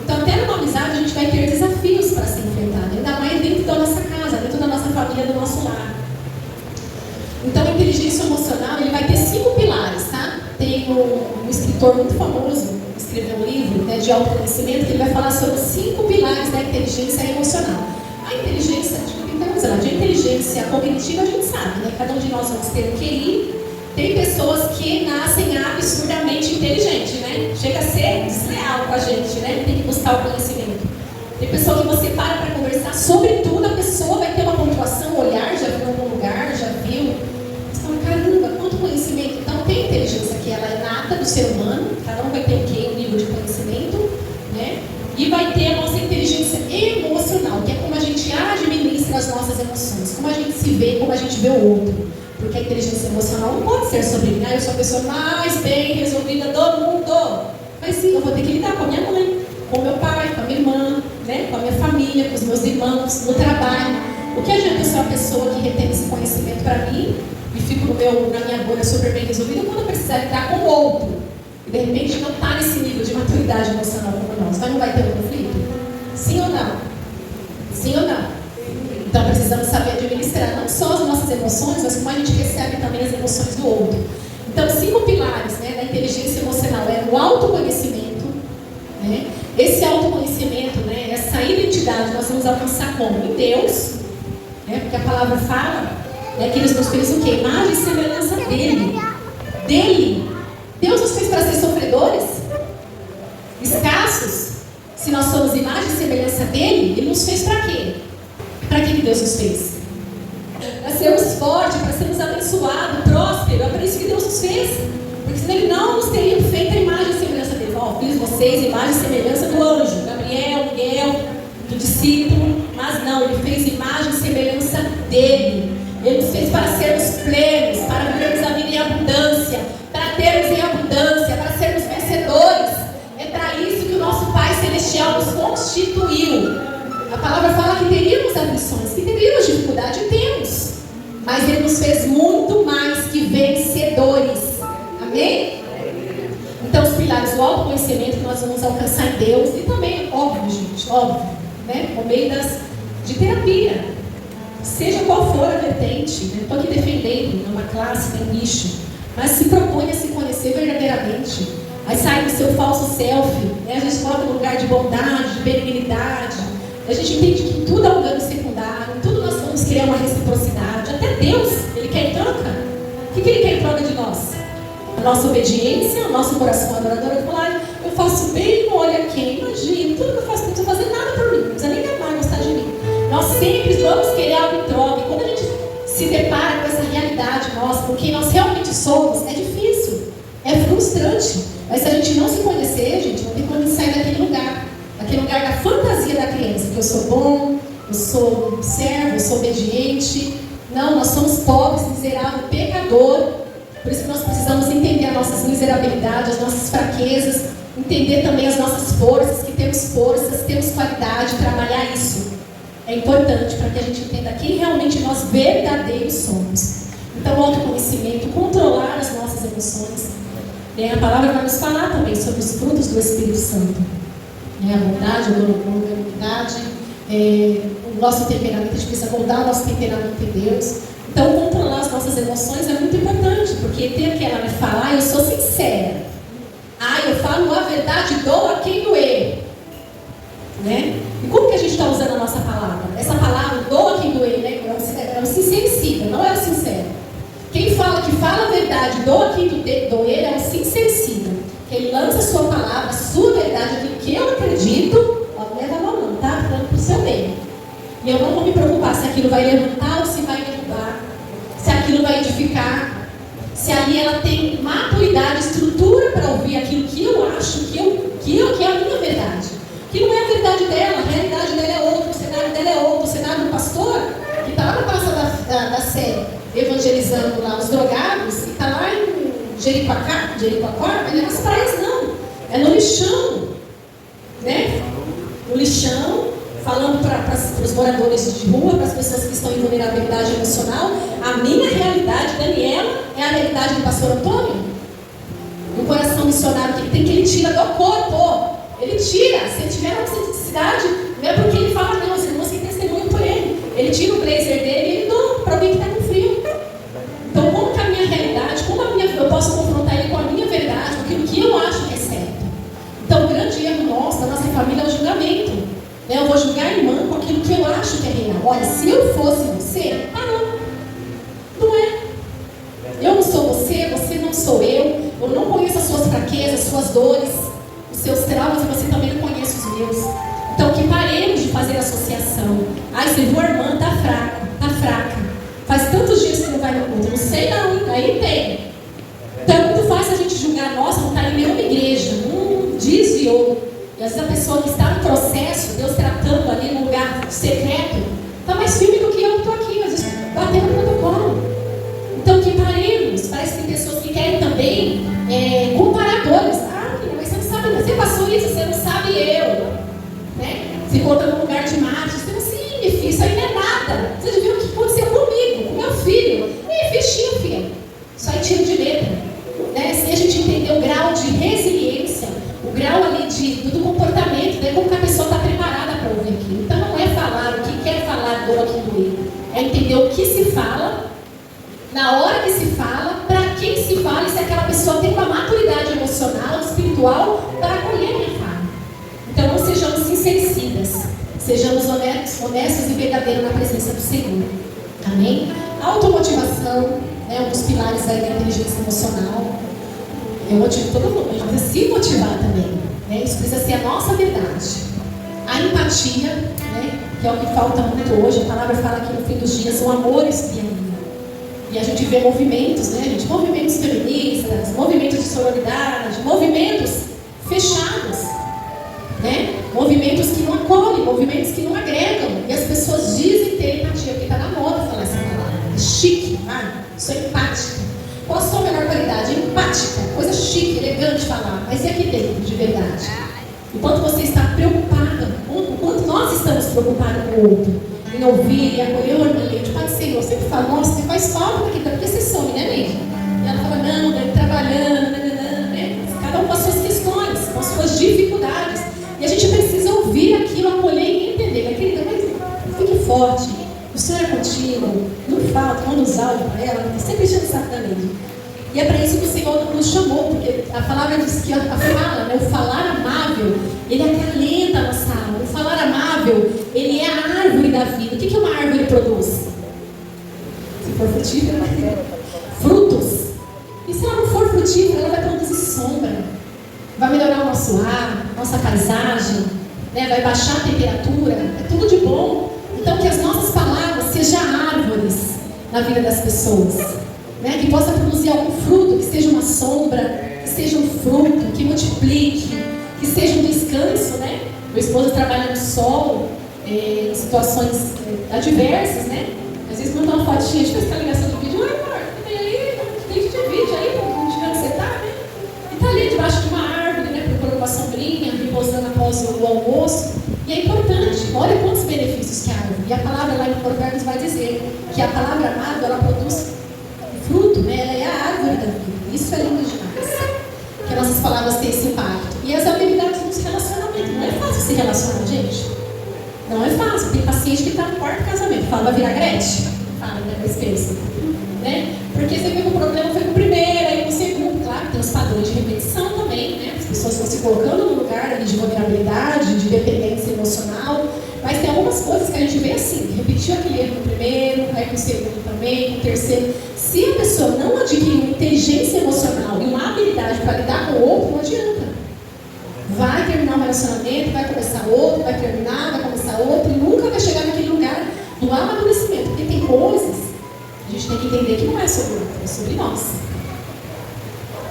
Então até numa amizade a gente vai ter desafios para ser enfrentado, ainda mais dentro da nossa casa, dentro da nossa família, do nosso lar. Então a inteligência emocional, ele vai ter 5 pilares, tá? Tem um escritor muito famoso, escreveu um livro, né, de autoconhecimento, que ele vai falar sobre os 5 pilares da inteligência emocional. A inteligência, a inteligência cognitiva a gente sabe, né? Cada um de nós vamos ter um QI. Tem pessoas que nascem absurdamente inteligentes, né? Chega a ser desleal com a gente, né? Tem que buscar o conhecimento. Tem pessoa que você para conversar sobre tudo, a pessoa vai ter uma pontuação, olhar, já viu em algum lugar, já viu. Você fala, caramba, quanto conhecimento. Então tem inteligência que ela é nata do ser humano, cada um vai ter um nível de conhecimento, né? E vai ter a nossa inteligência emocional, que é como a gente administra as nossas emoções, como a gente se vê, como a gente vê o outro. Porque a inteligência emocional não pode ser sobre mim, eu sou a pessoa mais bem resolvida do mundo. Mas sim, eu vou ter que lidar com a minha mãe, com o meu pai, com a minha irmã, né? Com a minha família, com os meus irmãos, no trabalho. O que adianta eu ser uma pessoa que retém esse conhecimento para mim e fico na minha bolha super bem resolvida quando eu precisar lidar com o outro? E de repente não está nesse nível de maturidade emocional como nós. Mas não vai ter um conflito? Sim ou não? Sim ou não? Então precisamos saber administrar não só as nossas emoções, mas como a gente recebe também as emoções do outro. Então 5 pilares, né, da inteligência emocional é o autoconhecimento, né? Esse autoconhecimento, né, essa identidade nós vamos alcançar como? Em Deus, né? Porque a palavra fala, né, que Ele nos fez o quê? Imagem e semelhança dele. Dele. Deus nos fez para ser sofredores, escassos. Se nós somos imagem e semelhança dele, Ele nos fez para quê? Para que Deus nos fez? Para sermos fortes, para sermos abençoados, prósperos. É para isso que Deus nos fez. Porque senão Ele não nos teria feito a imagem e semelhança dele. Ó, fiz vocês a imagem e semelhança do anjo, Gabriel, Miguel, do discípulo. Mas não, Ele fez imagem e semelhança dele. Ele nos fez para sermos plenos, para vivermos a vida em abundância, para termos em abundância, para sermos vencedores. É para isso que o nosso Pai Celestial nos constituiu. A palavra fala que teríamos aflições, que teríamos dificuldade, e temos. Mas Ele nos fez muito mais que vencedores. Amém? Então os pilares do autoconhecimento que nós vamos alcançar em Deus. E também, óbvio, gente, óbvio, né? Por meio de terapia. Seja qual for a vertente, né? Estou aqui defendendo uma classe, um nicho. Mas se propõe a se conhecer verdadeiramente. Aí sai do seu falso selfie, né? A gente coloca no lugar de bondade, de benignidade. A gente entende que tudo é um dano secundário, tudo nós vamos criar uma reciprocidade. Até Deus, Ele quer em troca. O que Ele quer em troca de nós? A nossa obediência, o nosso coração adorador. Eu falar, eu faço bem, olha quem, imagina, tudo que eu faço, não precisa fazer nada por mim, não precisa nem me amar, gostar de mim. Nós sempre vamos querer algo em troca. E quando a gente se depara com essa realidade nossa, com quem nós realmente somos, é difícil, é frustrante. Mas se a gente não se conhecer, gente, não tem como sair daquele lugar da fantasia da criança, que eu sou bom, eu sou servo, eu sou obediente. Não, nós somos pobres, miseráveis, pecador. Por isso que nós precisamos entender as nossas miserabilidades, as nossas fraquezas, entender também as nossas forças, que temos forças, temos qualidade, trabalhar isso. É importante para que a gente entenda quem realmente nós verdadeiros somos. Então, o autoconhecimento, controlar as nossas emoções. A palavra vai nos falar também sobre os frutos do Espírito Santo. A bondade, a longanimidade, o nosso temperamento, a gente precisa moldar o nosso temperamento em Deus. Então, controlar as nossas emoções é muito importante, porque tem aquela que fala, eu sou sincera. Eu falo a verdade, doa quem doer. Né? E como que a gente está usando a nossa palavra? Essa palavra, doa quem doer, né? É um sincericida, não é o sincero. Quem fala que fala a verdade, doa quem doer, é um sincericida. Ele lança a sua palavra, a sua verdade, aquilo que eu acredito, não leva a mão não, tá? Falando para o seu bem. E eu não vou me preocupar se aquilo vai levantar ou se vai derrubar, se aquilo vai edificar, se ali ela tem maturidade, estrutura para ouvir aquilo que eu acho que é a minha verdade. Que não é a verdade dela, a realidade dela é outra, o cenário dela é outro. O cenário do pastor, que está lá na praça da Sé, evangelizando lá os drogados, e está lá em Jericoacoara, mas não é nas praias não. É no lixão. Né? No lixão, falando para os moradores de rua, para as pessoas que estão em vulnerabilidade emocional. A minha realidade, Daniela, é a realidade do pastor Antônio. O coração missionário que ele tem, que ele tira do corpo. Ele tira. Se ele tiver uma necessidade, não é porque ele fala, não, os irmãos que testemunham por ele. Ele tira o blazer dele e ele doa para alguém que está com frio. Então, como que a minha realidade, eu posso confrontar ele com a minha verdade, com aquilo que eu acho que é certo. Então, o grande erro nosso, da nossa família, é o julgamento. Eu vou julgar a irmã com aquilo que eu acho que é real. Olha, se eu fosse você, não é. Eu não sou você, você não sou eu. Eu não conheço as suas fraquezas, suas dores, os seus traumas, e você também não conhece os meus. Então, que paremos de fazer associação. Ai, você viu a irmã, tá fraca. Faz tantos dias que não vai no culto. Não sei não, aí tem. Então, muito fácil a gente julgar, nossa, não está em nenhuma igreja. Desviou. E às vezes a pessoa que está no processo, Deus tratando ali num lugar secreto, está mais firme do que eu que estou aqui, às vezes batendo no protocolo. Então, que paremos. Parece que tem pessoas que querem também comparadores. Mas você não sabe, você passou isso, você não sabe eu. Né? Se colocando no lugar de macho, você não, sim, meu filho, isso aí não é nada. Você já viu o que aconteceu comigo, com meu filho? Fichinho, filho. Isso aí tira de letra. Né? Se a gente entender o grau de resiliência, o grau ali do comportamento, né? Como que a pessoa está preparada para ouvir aquilo. Então não é falar o que quer falar do aqui do erro. É entender o que se fala, na hora que se fala, para quem se fala, e se aquela pessoa tem uma maturidade emocional, espiritual, para acolher a minha fala. Então não sejamos insensidas, sejamos honestos e verdadeiros na presença do Senhor. Amém? Automotivação é um dos pilares aí da inteligência emocional. Eu motivo todo mundo, a gente precisa se motivar também. Né? Isso precisa ser a nossa verdade. A empatia, né? Que é o que falta muito hoje. A palavra fala que no fim dos dias o amor espia. E a gente vê movimentos, né, gente? Movimentos feministas, movimentos de sororidade, movimentos fechados. Né? Movimentos que não acolhem, movimentos que não agregam. E as pessoas dizem ter empatia, porque está na moda falar essa palavra. É chique, sou empática. Qual a sua melhor qualidade? Empática, coisa chique, elegante falar. Mas e aqui dentro, de verdade? Enquanto você está preocupada, enquanto nós estamos preocupados com o outro, em ouvir e acolher o ambiente, Pai do Senhor, eu sempre falo, nossa, você faz falta daqui, porque você some, né, mesmo? E ela fala, não, deve trabalhando, né? Cada um com as suas questões, com as suas dificuldades. E a gente precisa ouvir aquilo, acolher e entender. Minha querida, mas fique forte. O Senhor é contigo. Não falta, manda os áudios para ela. Sempre enchendo o saco da mente. E é para isso que o Senhor nos chamou. Porque a palavra diz que a fala, né, o falar amável, ele acalenta a nossa alma. O falar amável, ele é a árvore da vida. O que uma árvore produz? Se for frutífera, vai ter frutos. E se ela não for frutífera, ela vai produzir sombra. Vai melhorar o nosso ar, nossa paisagem, né? Vai baixar a temperatura, é tudo de bom. Então que as nossas palavras sejam árvores na vida das pessoas, né? Que possa produzir algum fruto, que seja uma sombra, que seja um fruto, que multiplique, que seja um descanso, né? Meu esposo trabalha no sol, em situações adversas, né? Às vezes manda uma fotinha, a gente faz essa ligação de vídeo, amor, tem aí, tem de vídeo aí, onde você está, né? E está ali debaixo de uma árvore, né? Procurando uma sombrinha, repousando após o almoço. E é importante, olha quantos benefícios que a árvore. E a palavra lá em Provérbios vai dizer que a palavra amável, ela produz fruto, né? Ela é a árvore da vida. Isso é lindo demais. Que nossas palavras têm esse impacto. E as habilidades nos relacionamentos. Não é fácil se relacionar, gente. Não é fácil. Tem paciente que está no quarto casamento. Fala, vai virar Gretchen? Fala, depois pensa. Né? Porque você vê que o problema foi com o primeiro, aí com o segundo. Claro, tem os padrões de repetição também, né? As pessoas estão se colocando no lugar ali de vulnerabilidade, de dependência emocional. Mas tem algumas coisas que a gente vê assim, repetiu aquele erro no primeiro, aí com o segundo também, com o terceiro. Se a pessoa não adquirir uma inteligência emocional e uma habilidade para lidar com o outro, não adianta. Vai terminar um relacionamento, vai começar outro, vai terminar, vai começar outro, e nunca vai chegar naquele lugar do amadurecimento. Porque tem coisas, a gente tem que entender que não é sobre o outro, é sobre nós.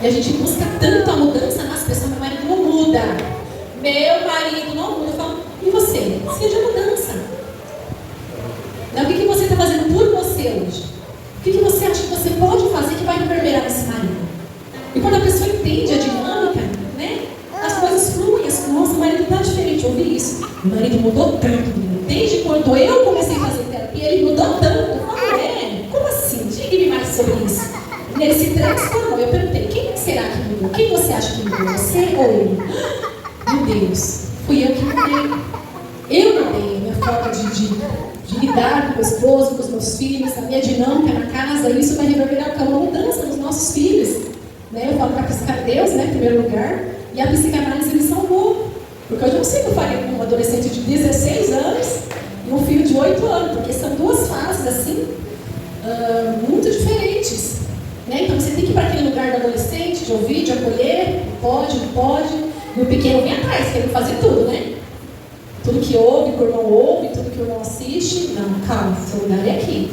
E a gente busca tanto a mudança nas pessoas, meu marido não muda. Meu marido não muda. Eu falo, e você? Seja mudança. Não, o que você está fazendo por você hoje? O que você acha que você pode fazer que vai reverberar nesse marido? quando a pessoa entende a dinâmica, né, as coisas fluem. Nossa, o marido está diferente, eu ouvi isso. Meu marido mudou tanto. Desde quando eu comecei a fazer terapia, ele mudou tanto. Eu falei, como assim? Diga-me mais sobre isso. Ele se transformou. Eu perguntei, quem será que mudou? Quem você acha que mudou? Você ou ele? Meu Deus, fui eu que mudei. Eu mudei a minha forma de lidar com o meu esposo, com os meus filhos, a minha dinâmica na casa. Isso vai reverberar com uma mudança nos nossos filhos. Né? Eu falo para Deus, né, em primeiro lugar, e a psicanálise me salvou. Porque hoje eu não sei o que eu faria com um adolescente de 16 anos e um filho de 8 anos, porque são duas fases assim, muito diferentes. Né? Então você tem que ir para aquele lugar do adolescente, de ouvir, de acolher, pode, não pode. E o pequeno vem atrás, querendo fazer tudo, né? Tudo que ouve, que o irmão ouve, tudo que o irmão assiste. Não, calma, seu lugar é aqui.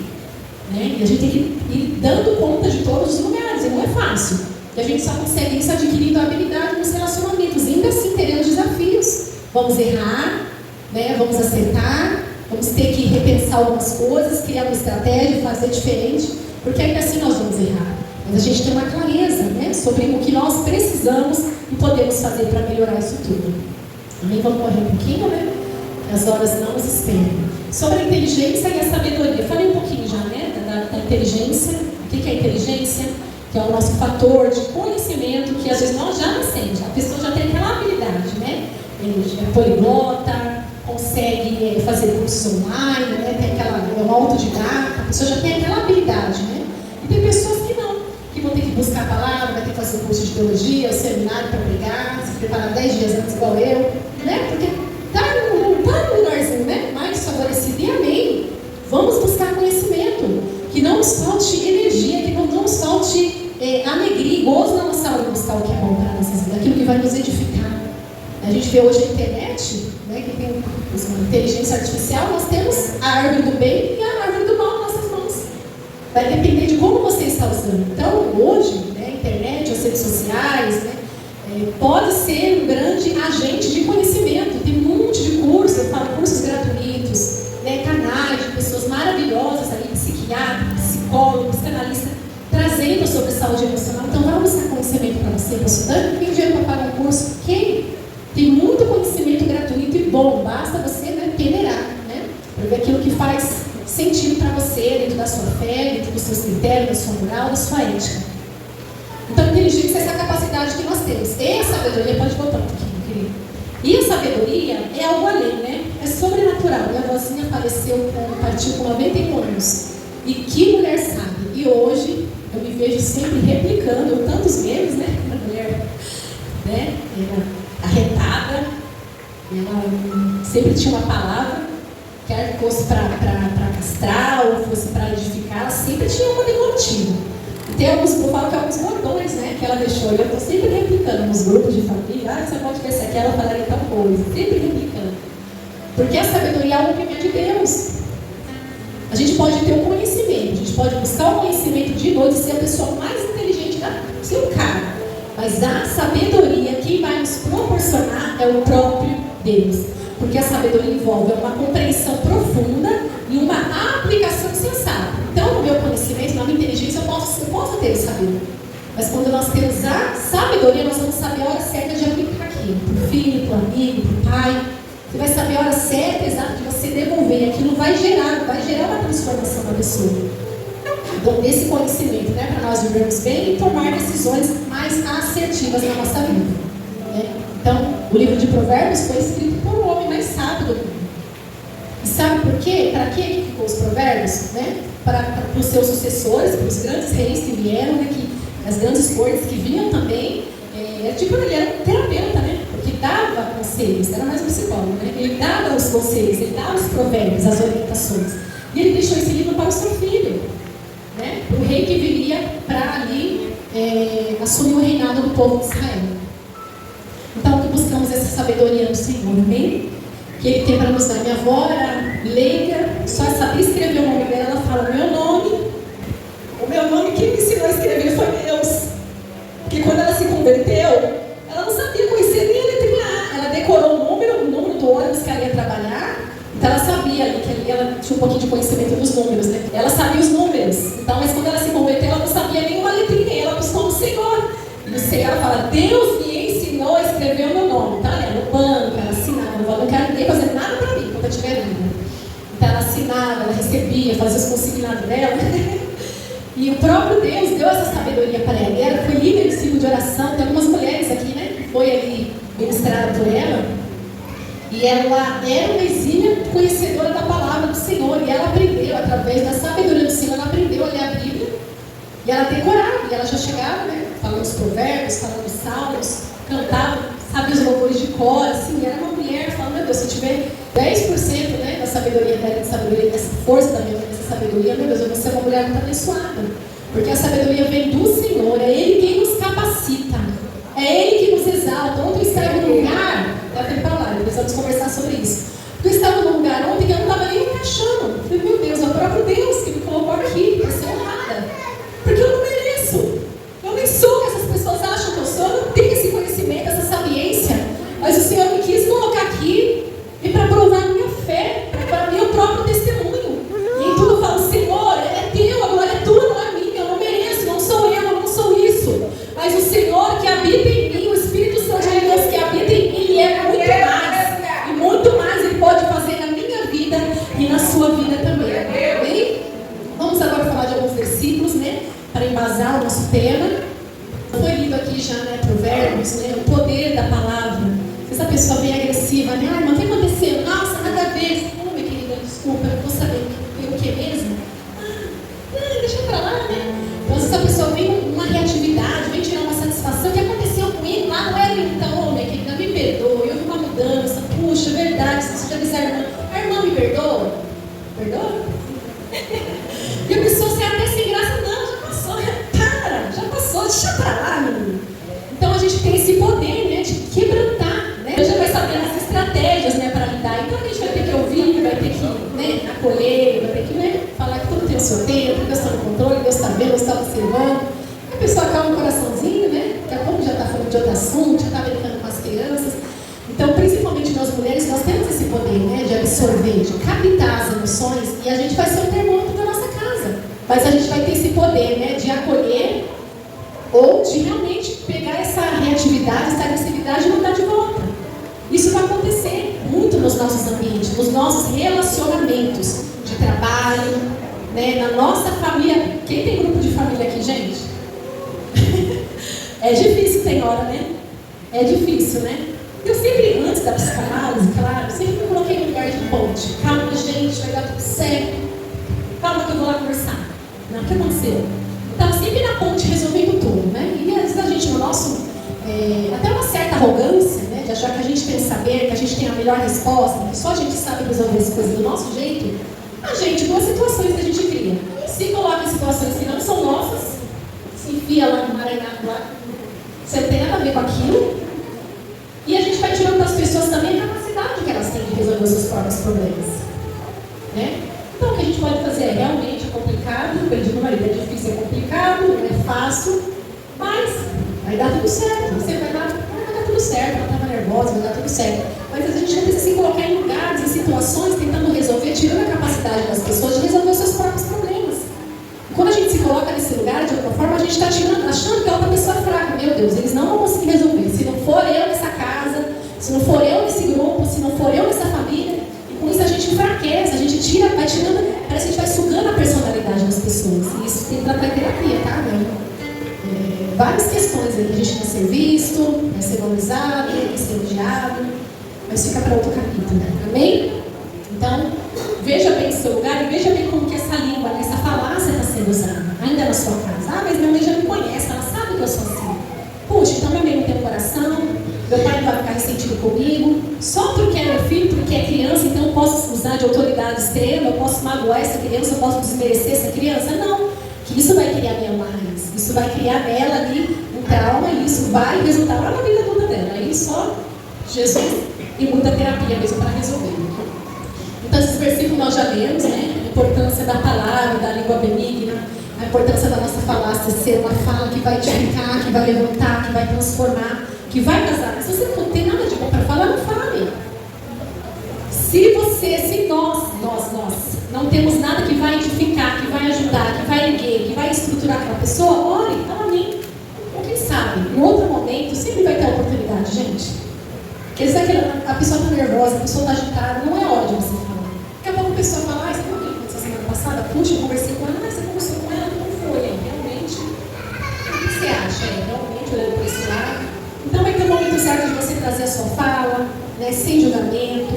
Né? E a gente tem que ir dando conta de todos os lugares, e não é fácil. E a gente só consegue isso adquirindo a habilidade nos relacionamentos. E ainda assim teremos desafios. Vamos errar, né? Vamos acertar, vamos ter que repensar algumas coisas, criar uma estratégia, fazer diferente, porque ainda assim nós vamos errar. Mas a gente tem uma clareza, né, sobre o que nós precisamos e podemos fazer para melhorar isso tudo. Também vamos correr um pouquinho, né? As horas não nos esperam. Sobre a inteligência e a sabedoria. Falei um pouquinho já, né, da inteligência. O que é a inteligência? Que é o nosso fator de conhecimento, que às vezes nós já nascemos. A pessoa já tem aquela habilidade, né? Ele é poliglota, consegue fazer cursos online, né? Tem aquela, é um autodidata, a pessoa já tem aquela habilidade, né? E tem pessoas que não, que vão ter que buscar a palavra, vai ter que fazer um curso de teologia, um seminário para pregar, se preparar 10 dias antes, igual eu, né? Porque tá no lugarzinho, né? Mais favorecido. E amém. Vamos buscar conhecimento, que não nos falte energia, que não nos falte alegria e gozo na nossa hora de buscar o que é bom para a nossa vida, aquilo que vai nos edificar. A gente vê hoje a internet, né, que tem uma inteligência artificial, nós temos a árvore do bem e a árvore do mal nas nossas mãos. Vai depender de como você está usando. Então, hoje, né, a internet, as redes sociais, né, pode ser um grande agente de conhecimento. Tem um monte de cursos, eu falo cursos gratuitos, né, canais de pessoas maravilhosas ali, psiquiatras, psicólogos, psicanalistas, trazendo sobre saúde emocional. Então, vamos buscar conhecimento para você, estudante, tem dinheiro para pagar um curso? Quem? Tem muito conhecimento gratuito e bom, basta você, né, peneirar, né, para ver aquilo que faz sentido para você, dentro da sua fé, dentro dos seus critérios, da sua moral, da sua ética. Então, inteligência é essa capacidade que nós temos. E a sabedoria, pode botar um pouquinho, querido. E a sabedoria é algo além, né? É sobrenatural. Minha avózinha partiu com 91 anos. E que mulher sábia. E hoje, eu me vejo sempre replicando tantos memes, né? A mulher, né? Arretada, ela sempre tinha uma palavra, quer fosse para castrar ou fosse para edificar, ela sempre tinha uma devolutiva. E tem alguns, eu falo que alguns bordões, né, que ela deixou, e eu estou sempre replicando nos grupos de família, você pode ver se aquela falaria tal coisa, sempre replicando. Porque a sabedoria é algo que vem de Deus. A gente pode ter o conhecimento, a gente pode buscar o conhecimento de Deus e ser a pessoa mais inteligente do seu cara. Mas a sabedoria, quem vai nos proporcionar é o próprio Deus. Porque a sabedoria envolve uma compreensão profunda e uma aplicação sensata. Então, no meu conhecimento, na minha inteligência, eu posso ter sabedoria. Mas quando nós temos a sabedoria, nós vamos saber a hora certa de aplicar aquilo. Para o filho, para o amigo, para o pai. Você vai saber a hora certa, exata, de você devolver. Aquilo vai gerar uma transformação na pessoa. Então, esse conhecimento, né, para nós vivermos bem e tomar decisões mais assertivas na nossa vida. Né? Então, o livro de Provérbios foi escrito por um homem mais sábio do mundo. E sabe por quê? Para que ficou os Provérbios? Né? Para os seus sucessores, para os grandes reis que vieram, né, as grandes cortes que vinham também. Ele era um terapeuta, né? Porque dava conselhos, era mais um psicólogo, né? Ele dava os conselhos, ele dava os provérbios, as orientações. E ele deixou esse livro para o seu filho. Né? O rei que viria para ali assumir o reinado do povo de Israel. Então, que buscamos essa sabedoria do Senhor, amém? Que Ele tem para nos dar. Minha avó era leiga, só sabia escrever o nome dela. Ela fala: o meu nome, quem me ensinou a escrever foi Deus. Porque quando ela se converteu, ela não sabia conhecer nem a letrinha A. Ela decorou o número do ônibus que ela ia trabalhar. Então ela sabia ali, que ali ela tinha um pouquinho de conhecimento dos números, né? Ela sabia os números. Então, mas quando ela se converteu, ela não sabia nenhuma letrinha. Ela buscou no Senhor. E o ela fala, Deus me ensinou a escrever o meu nome. Então, ela no banco, ela assinava, não quero ninguém fazer nada para mim quando eu tiver vida. Então, ela assinava, ela recebia, fazia os consignados dela. E o próprio Deus deu essa sabedoria para ela. E ela foi líder de ciclo de oração. Tem algumas mulheres aqui, né, que foi ali ministrada por ela. E ela era uma exímia conhecedora da palavra do Senhor. E ela aprendeu, através da sabedoria do Senhor, ela aprendeu a ler a Bíblia. E ela decorava. E ela já chegava, né, falando os provérbios, falando os salmos, cantava, sabia os louvores de cor, assim. Era uma mulher falando, meu Deus, se eu tiver 10%, né, da sabedoria dela, dessa força da minha vida, dessa sabedoria, meu Deus, eu vou ser uma mulher muito abençoada. Porque a sabedoria vem do Senhor, é Ele quem nos capacita, é Ele que nos exalta. Ontem eu estava num lugar, deve ter falar, depois vamos conversar sobre isso. Eu estava num lugar ontem que eu não estava nem me achando. Eu falei, meu Deus, é o próprio Deus que me colocou aqui para ser honrada. Porque eu não mereço. Eu nem sou o que essas pessoas acham que eu sou, eu não tenho esse conhecimento, essa sabiência. Mas o Senhor me quis colocar aqui e para provar a minha fé, para meu próprio testemunho. E em tudo eu falo, Senhor, é teu, a glória é tua, não é minha, eu não mereço, não sou eu não sou isso. Mas o Senhor que habita em mim, o Espírito Santo de Deus que habita em mim, é muito mais. E muito mais Ele pode fazer na minha vida e na sua vida também. Amém? Vamos agora falar de alguns versículos, né? Para embasar o nosso tema. Foi lido aqui já, né? Provérbios, né? O poder da palavra. Essa pessoa bem agressiva, né? Ai, mas o que aconteceu? Nossa, nada a ver. Oh, minha querida, desculpa, eu não vou saber o que mesmo. Deixa pra lá, né? Então, se essa pessoa vem com uma reatividade, vem tirar uma satisfação, o que aconteceu comigo lá não era então, oh, minha querida, me perdoe, houve uma mudança, puxa, verdade, você já disse a irmã me perdoa? Perdoa? E a pessoa sai até sem graça, não, já passou, para, já passou, deixa pra lá, menino. Então a gente tem esse poder, né, de quebrantar, né? Já vai saber as estratégias, né, para lidar. Então a gente vai ter que ouvir, vai ter que, né, acolher, vai ter que, né, falar que tudo tem o seu tempo, Deus está no controle, Deus está vendo, Deus está observando. A pessoa acalma o coraçãozinho, né? Daqui a pouco já está falando de outro assunto, já está brincando com as crianças. Então, principalmente nós mulheres, nós temos esse poder, né, de absorver, de captar as emoções, e a gente vai ser o termômetro da nossa casa. Mas a gente vai ter esse poder, né, de acolher ou de realmente pegar essa reatividade, essa agressividade e mandar de volta. Isso vai acontecer muito nos nossos ambientes, nos nossos relacionamentos de trabalho, né, na nossa família. Quem tem grupo de família aqui, gente? É difícil, tem hora, né? É difícil, né? Eu sempre, antes da psicanálise, claro, sempre me coloquei no lugar de ponte. Calma, gente, vai dar tudo certo. Calma que eu vou lá conversar. Não, o que aconteceu? Estava sempre na ponte resolvendo tudo, né? E às vezes a gente, no nosso, até uma certa arrogância, né? De achar que a gente tem o saber, que a gente tem a melhor resposta, que só a gente sabe resolver as coisas do nosso jeito, a gente, com as situações que a gente cria, se coloca em situações que não são nossas, se enfia lá no maranhado lá, você não tem nada a ver com aquilo, e a gente vai tirando das pessoas também a capacidade que elas têm de resolver os seus próprios problemas, né? Então o que a gente pode fazer é realmente complicado, aprendi com o marido, é difícil, é complicado, não é fácil, mas vai dar tudo certo. Você vai dar tudo certo, ela estava nervosa, vai dar tudo certo. Mas a gente não precisa se colocar em lugares, em situações, tentando resolver, tirando a capacidade das pessoas de resolver os seus próprios problemas. E quando a gente se coloca nesse lugar, de alguma forma, a gente está achando que a outra pessoa é fraca. Meu Deus, eles não vão conseguir resolver. Se não for eu nessa casa, se não for eu nesse grupo, se não for eu nessa família, e com isso a gente enfraquece, a gente tira, vai tirando, parece que a gente vai sugando a personalidade das pessoas. E isso tem que tratar em terapia, tá? Várias questões aí, a gente quer ser visto, quer ser valorizado, quer ser elogiado, mas fica para outro capítulo, amém? Então, veja bem o seu lugar e veja bem como que essa língua, essa falácia está sendo usada, ainda na sua casa. Ah, mas minha mãe já me conhece, ela sabe que eu sou assim. Puxa, então minha mãe não tem um coração, meu pai não vai ficar ressentido comigo, só porque é meu filho, porque é criança, então eu posso usar de autoridade extrema, eu posso magoar essa criança, eu posso desmerecer essa criança. Não, que isso vai criar minha raiz, isso vai criar nela ali um trauma, e isso vai resultar lá na vida toda dela. Aí só Jesus e muita terapia mesmo para resolver. Então esses versículos nós já lemos, né? A importância da palavra, da língua benigna, a importância da nossa falácia ser uma fala que vai edificar, que vai levantar, que vai transformar, que vai casar. Se você não tem nada de bom para falar, não fale. Se nós não temos nada que vai edificar, que vai ajudar, que vai erguer, que vai estruturar aquela pessoa, ore, amém. Ou quem sabe, em outra gente? Porque às vezes a pessoa está nervosa, a pessoa está agitada, não é hora de você falar. Daqui a pouco a pessoa fala, você não viu o que aconteceu semana passada? Puxa, eu conversei com ela, você conversou com ela, não foi, realmente. O que você acha? Realmente, olhando por esse lado. Então vai ter um momento certo de você trazer a sua fala, né, sem julgamento,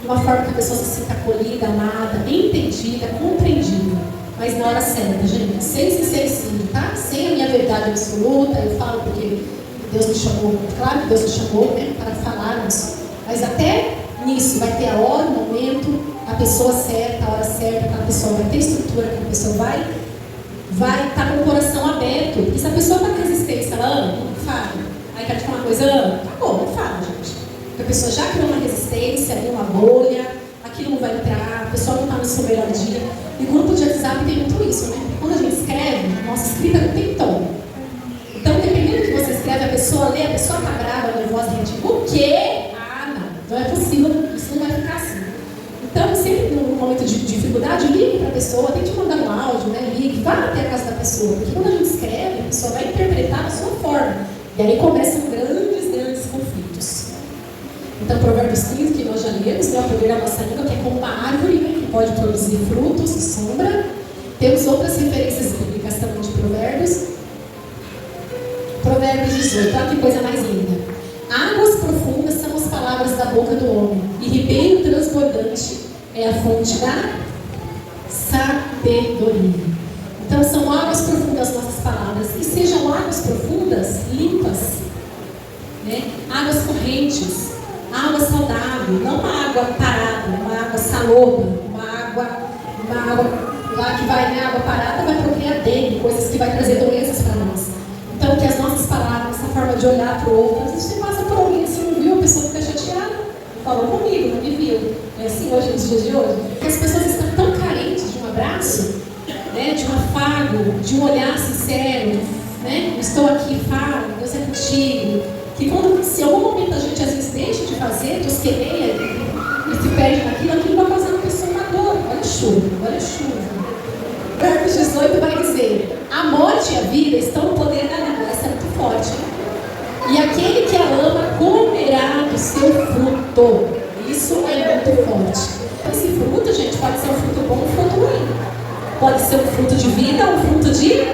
de uma forma que a pessoa se sinta acolhida, amada, entendida, compreendida. Mas na hora certa, gente, sem sincericídio, tá? Sem a minha verdade absoluta, eu falo porque Deus me chamou, claro que Deus me chamou, né, para falarmos, mas até nisso vai ter a hora, o momento, a pessoa certa, a hora certa, aquela pessoa vai ter estrutura, aquela pessoa vai estar com o coração aberto. E se a pessoa está com resistência, ela ama, não fala. Aí quer te falar uma coisa, ama, tá bom, não fala, gente. Porque a pessoa já criou uma resistência, uma bolha, aquilo não vai entrar, a pessoa não está no seu melhor dia. E grupo de WhatsApp tem muito isso, né? Quando a gente escreve, nossa escrita não tem tom. Então, dependendo do que você escreve, a pessoa lê, a pessoa está brava, nervosa, reativa. O quê? Ah, não é possível, isso não vai ficar assim. Então, sempre num momento de dificuldade, ligue para a pessoa, tente mandar um áudio, né? Ligue, vá até a casa da pessoa. Porque quando a gente escreve, a pessoa vai interpretar da sua forma. E aí começam grandes conflitos. Então, Provérbios 15, que nós já lemos, né? O poder da nossa língua, que é como uma árvore, né? Que pode produzir frutos e sombra. Temos outras referências bíblicas também de Provérbios. Provérbios 18, olha que coisa mais linda. Águas profundas são as palavras da boca do homem, e ribeiro transbordante é a fonte da sabedoria. Então são águas profundas as nossas palavras, e sejam águas profundas, limpas, né? Águas correntes, água saudável, não uma água parada, uma água salobra, uma água lá que vai, né? Água parada vai procriar dengue, coisas que vai trazer doenças para nós. Então, que as nossas palavras, essa forma de olhar para o outro, às vezes você passa por alguém, você não viu, a pessoa fica chateada, falou comigo, não me viu. É assim hoje, nos dias de hoje. Porque as pessoas estão tão carentes de um abraço, né, de um afago, de um olhar sincero, né? Estou aqui, falo, Deus é contigo. Que quando, se em algum momento a gente às vezes deixa de fazer, tosqueneia e se perde naquilo, aquilo vai causar na pessoa uma dor. Olha a chuva, olha a chuva. Provérbios 18 vai dizer: a morte e a vida estão no poder da língua. Essa é muito forte, hein? E aquele que a ama comerá do seu fruto. Isso é muito forte. Esse fruto, gente, pode ser um fruto bom ou um fruto ruim. Pode ser um fruto de vida ou um fruto de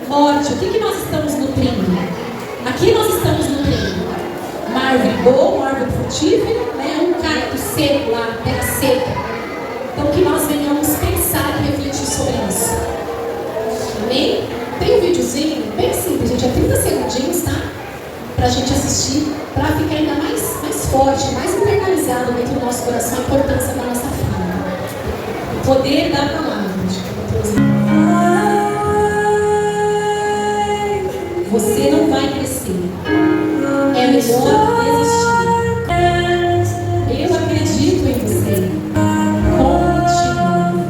morte. O que nós estamos nutrindo? Aqui nós estamos nutrindo uma árvore boa, uma árvore frutífera, né? Um cacto seco lá, terra seca. Então que nós venhamos pensar e refletir sobre isso. Amém? Tem um videozinho bem simples, gente, é 30 segundinhos, tá? Pra gente assistir, pra ficar ainda mais forte, mais internalizado dentro do nosso coração a importância da nossa fala. O poder da palavra, gente. Você não vai crescer. É melhor desistir. Eu acredito em você. Continue.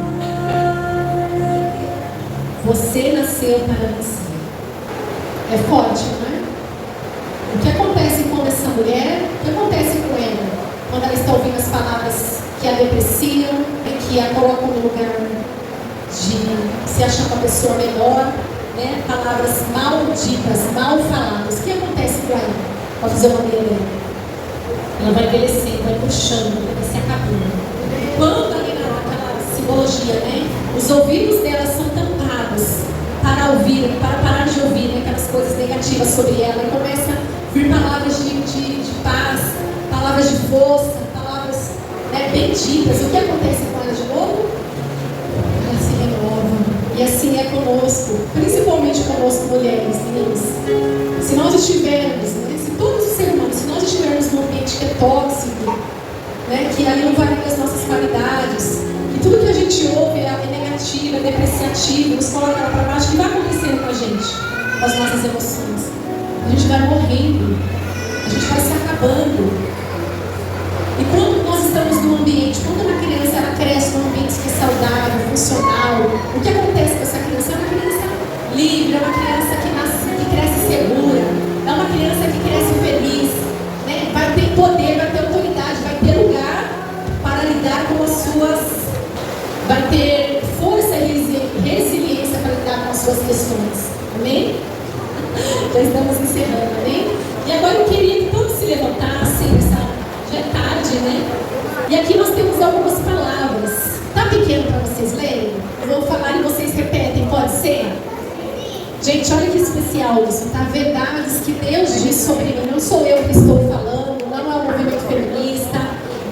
Você nasceu para vencer. É forte, não é? O que acontece com essa mulher? O que acontece com ela? Quando ela está ouvindo as palavras que a depreciam, que a colocam no lugar de se achar uma pessoa menor, né? Palavras malditas, mal faladas. O que acontece com ela? Ao fazer uma mulher, ela vai envelhecendo, vai puxando, vai se acabando. Quando ali naquela simbologia, né? Os ouvidos dela são tampados para ouvir, para parar de ouvir, né? Aquelas coisas negativas sobre ela, e começa a vir palavras de paz, palavras de força, palavras, né, benditas. O que acontece com ela de novo? Ela se renova. E assim é conosco, principalmente conosco, mulheres, meninas. Se nós estivermos, né, se todos os seres humanos, se nós estivermos num ambiente que é tóxico, né, que ali não vai ter as nossas qualidades, e tudo que a gente ouve é negativo, é depreciativo, nos coloca lá para baixo, o que vai acontecendo com a gente, com as nossas emoções? A gente vai morrendo, a gente vai se acabando. E quando nós estamos num ambiente, quando uma criança ela cresce num ambiente que é saudável, funcional, o que acontece com essa criança? É uma criança livre, é uma criança que cresce segura, é uma criança que cresce feliz, né? Vai ter poder, vai ter autoridade, vai ter lugar para lidar com as suas, vai ter força e resiliência para lidar com as suas questões. Amém? Já estamos encerrando, amém? E agora eu queria que todos se levantassem, já é tarde, né? E aqui nós temos algumas palavras. Tá pequeno para vocês lerem? Eu vou falar e vocês repetem, pode ser? Gente, olha que especial isso, tá? Verdades que Deus diz sobre mim. Não sou eu que estou falando, não é o movimento feminista,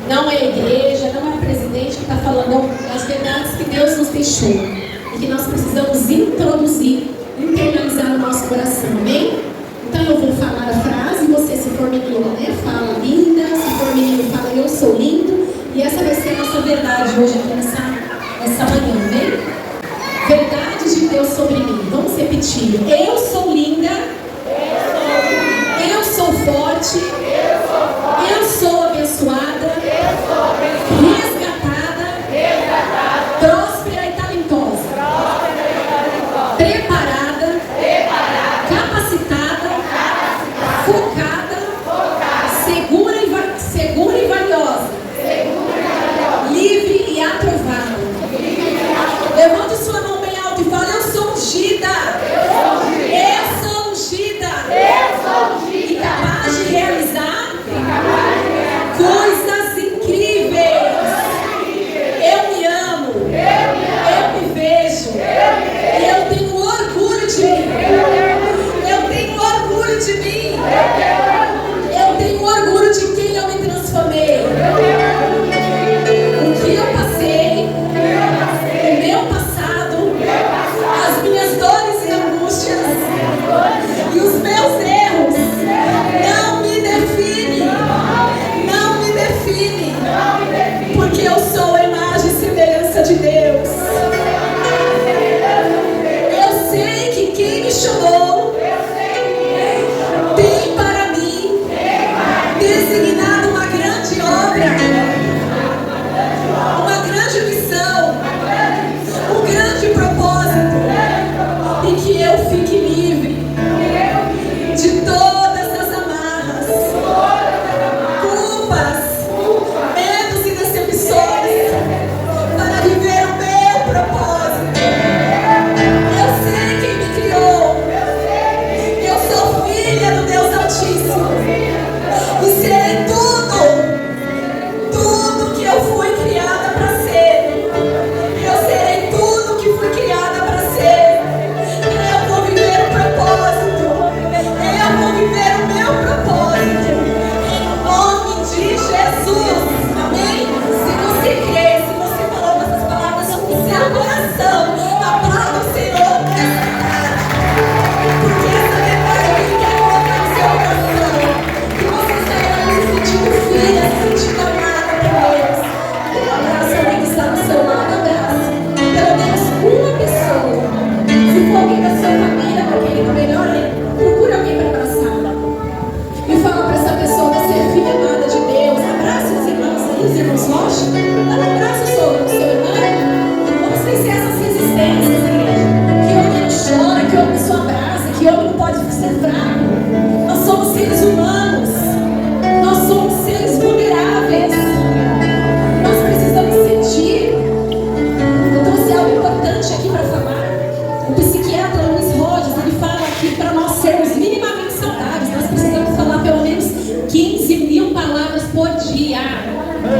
não é a igreja, não é o presidente que está falando. As verdades que Deus nos deixou e que nós precisamos introduzir, internalizar no nosso coração, amém? Então eu vou falar a frase, você, se for menina, né, fala linda, se for menino, fala eu sou lindo, e essa vai ser a nossa verdade hoje aqui nessa manhã, amém? Verdade de Deus sobre mim. Vamos repetir. Eu sou linda. Eu sou forte. Eu sou abençoada. Resgatada. Próspera e talentosa. Preparada. Capacitada. Focada. Segura e valiosa. Livre e aprovada. Levante sua mão bem alto e fala: eu sou ungida. Eu sou ungida. E capaz de realizar coisas incríveis. Eu me amo. Eu me vejo. E eu tenho orgulho de mim. Eu tenho orgulho de mim. Eu tenho orgulho de quem eu me transformei. O que eu passei, o meu passado, as minhas dores e angústias e os meus erros não me definem. Não me definem. Porque eu sou a imagem e semelhança de Deus. Eu sei que quem me chamou tem para mim designado uma grande obra, uma grande missão, um grande propósito, e que eu fique livre de todas as amarras, culpas, medos e decepções, para viver o meu propósito. Eu sei quem me criou. Eu sou filha do Deus Altíssimo e serei tudo que eu fui criada para ser. Eu serei tudo que fui criada para ser. Eu vou viver o propósito. Eu vou viver o meu propósito. Em nome de Jesus. Amém? Se você crê, se você falou essas palavras com o seu coração, aplauda o Senhor por essa verdade. Porque essa verdade Ele quer colocar no seu coração. Que você saia se sentindo filha, se sentindo amada por Deus. Dê um abraço a alguém que está do seu lado, abraço. Pelo menos uma pessoa. Se for alguém da sua família, ou alguém do melhor, procure alguém para abraçá-la. E fala para essa pessoa: você é filha amada de Deus. Abraça os irmãos aí, os irmãos Rocha. Dá um abraço sobre o seu irmão. Vamos vencer essas resistências, igreja. Que homem não chora, que homem só abraça, que homem não pode ser fraco. Nós somos seres humanos. Nós somos seres vulneráveis. Nós precisamos sentir. Eu trouxe algo importante aqui para falar. O psiquiatra Luiz Rogers, ele fala que para nós sermos minimamente saudáveis, nós precisamos falar pelo menos 15 mil palavras por dia.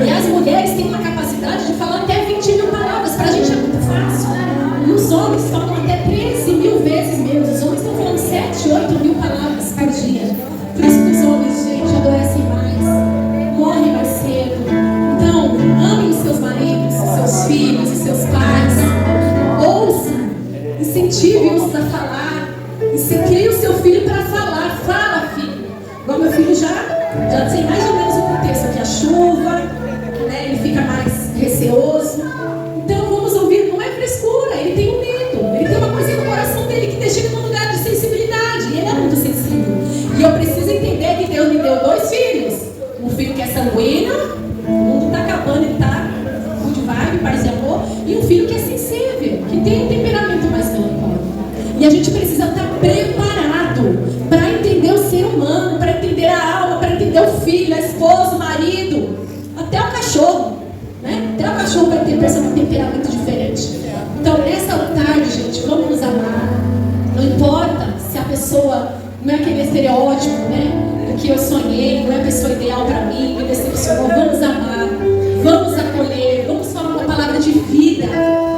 E as mulheres têm uma capacidade de falar até 20 mil palavras. Para a gente é muito fácil. E os homens falam até 13 mil vezes menos. Os homens estão falando 7, 8 mil palavras por dia. Por isso que os homens, gente, adoecem mais, morrem mais cedo. Então, amem os seus maridos, os seus filhos, os seus pais. Ouça, incentive-os a falar. Crie o seu filho para falar. Fala, filho. Igual meu filho já sei mais ou menos o contexto aqui. A chuva, né, ele fica mais receoso. Então vamos ouvir, não é frescura. Ele tem um medo. Ele tem uma coisa no coração dele que deixa ele num lugar de sensibilidade. E ele é muito sensível. E eu preciso entender que Deus me deu 2 filhos. Um filho que é sanguíneo, o mundo está acabando, ele está good vibe, paz e amor. E um filho que é sensível, que tem um temperamento mais melancólico. E a gente precisa estar preparado para entender o ser humano, para entender a alma, para entender o filho, a esposa, o marido, até o cachorro, né? Até o cachorro vai ter um temperamento diferente. Então, nessa tarde, gente, vamos nos amar. Não importa se a pessoa não é aquele estereótipo, né? Do que eu sonhei, não é a pessoa ideal para mim, me decepcionou. Vamos amar, vamos acolher, vamos falar uma palavra de vida.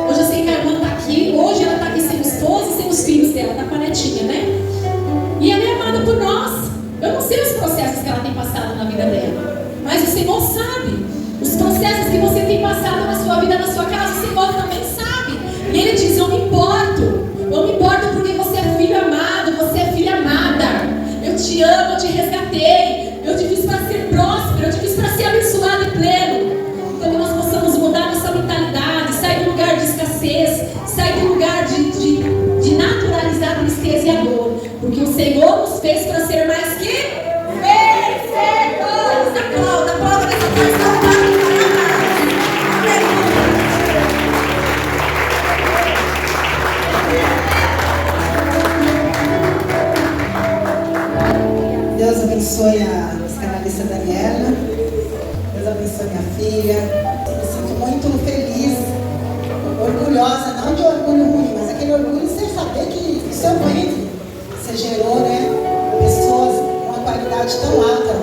Hoje eu sei que a irmã está aqui, hoje ela está aqui sem o esposo e sem os filhos dela, está com a netinha, né? E ela é amada por nós. Eu não sei os processos que ela tem passado na vida dela, mas o Senhor sabe. Os processos que você tem passado na sua vida, na sua casa, o Senhor também sabe. E Ele diz: eu me importo porque você é filho amado, você é filha amada. Eu te amo, eu te resgatei, eu te fiz para ser próspero, eu te fiz para ser abençoado e pleno. Então que nós possamos mudar nossa mentalidade, sair do lugar de escassez, sair do lugar de naturalizar a tristeza e a dor, porque o Senhor nos fez para ser mais que vencedores. Aplauda dessa força. Deus abençoe a psicanalista Daniela. Deus abençoe minha filha. Me sinto muito feliz, orgulhosa, não de orgulho ruim, mas aquele orgulho de você saber que o seu ventre você gerou, né? Pessoas com uma qualidade tão alta,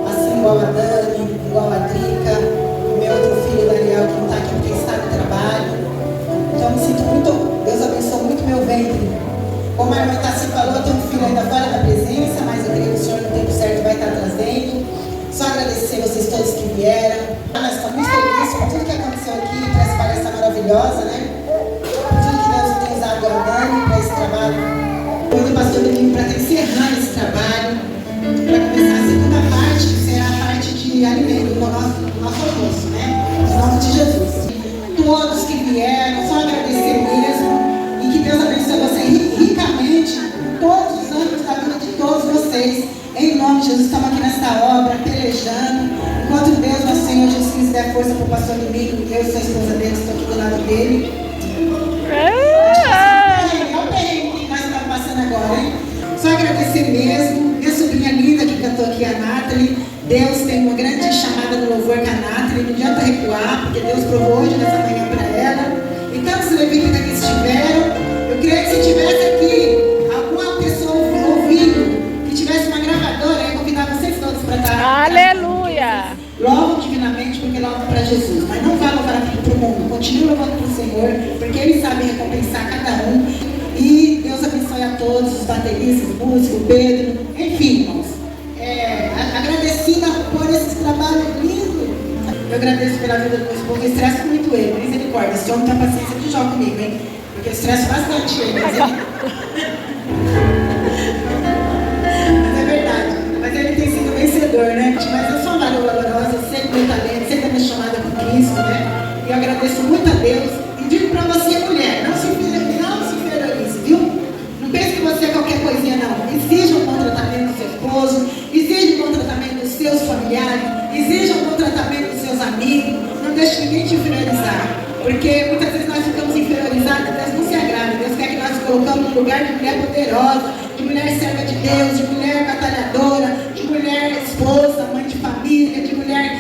assim igual a Dani, igual a Drica, o meu outro filho Daniel, que não está aqui porque está no trabalho. Então me sinto muito, Deus abençoe muito meu ventre. Como a irmã Tassi falou, eu tenho um filho ainda fora da presença, mas eu creio que o Senhor no tempo certo vai estar trazendo. Só agradecer vocês todos que vieram. Nós estamos muito felizes com tudo que aconteceu aqui, para essa palestra maravilhosa, né? Por tudo que Deus tem usado a Dani para esse trabalho. Hoje o pastor Domingo para estar encerrando esse trabalho, para começar a segunda parte, que será a parte de alimento do nosso almoço, né? Em nome de Jesus. Todos que vieram, só agradecer mesmo. E que Deus abençoe vocês ricamente, todos os anos da vida de todos vocês. Em nome de Jesus, estamos aqui nesta obra, pelejando. Enquanto Deus, nosso Senhor Jesus Cristo, der força para o pastor Domingo, eu sou a esposa dele, estou aqui do lado dele. É o perrengue que nós estamos passando agora, hein? Só agradecer mesmo. Minha sobrinha linda que cantou aqui, a Nathalie. Deus tem uma grande chamada no louvor com a Nathalie. Não adianta recuar, porque Deus provou hoje nessa manhã para ela. Então, os levitas que aqui estiveram, eu creio que se tivesse aqui alguma pessoa ouvindo, que tivesse uma gravadora, eu ia convidar vocês todos para estar. Aleluia! Louvam divinamente porque louvam para Jesus. Mas não vá louvar aqui para o mundo. Continue louvando para o Senhor, porque Ele sabe recompensar cada um. E Deus abençoe a todos, os bateristas, o músico, o Pedro, enfim, irmãos. Agradecida por esse trabalho lindo. Eu agradeço pela vida do meu esposo, eu estresso muito ele, misericórdia. Esse homem tem paciência de jogo comigo, hein? Porque eu estresso bastante ele, mas é verdade. Mas ele tem sido vencedor, né? Mas eu sou uma valor valorosa, eu sei do meu talento, sei da minha chamada por Cristo, né? E eu agradeço muito a Deus. E digo pra você, mulher, não se inferiorize, viu? Não pense que você é qualquer coisinha, não. Exija um bom tratamento do seu esposo, exija um bom tratamento dos seus familiares, exija um bom tratamento dos seus amigos. Não deixe ninguém te inferiorizar. Porque muitas vezes nós ficamos inferiorizados, Deus não se agrada. Deus quer que nós nos colocamos no lugar de mulher poderosa, de mulher serva de Deus, de mulher batalhadora, de mulher esposa, mãe de família, de mulher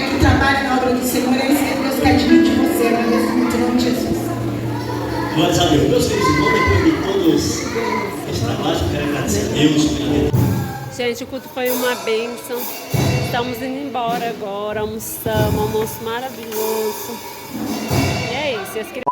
que trabalha na obra do Senhor. É isso que Deus quer de mim, de você, meu Deus, muito nome de Jesus. Glórias a Deus. Meus queridos irmãos, depois de todos esse trabalho, eu quero agradecer a Deus pela vida. Gente, o culto foi uma bênção. Estamos indo embora agora, almoçamos, almoço maravilhoso. E é isso.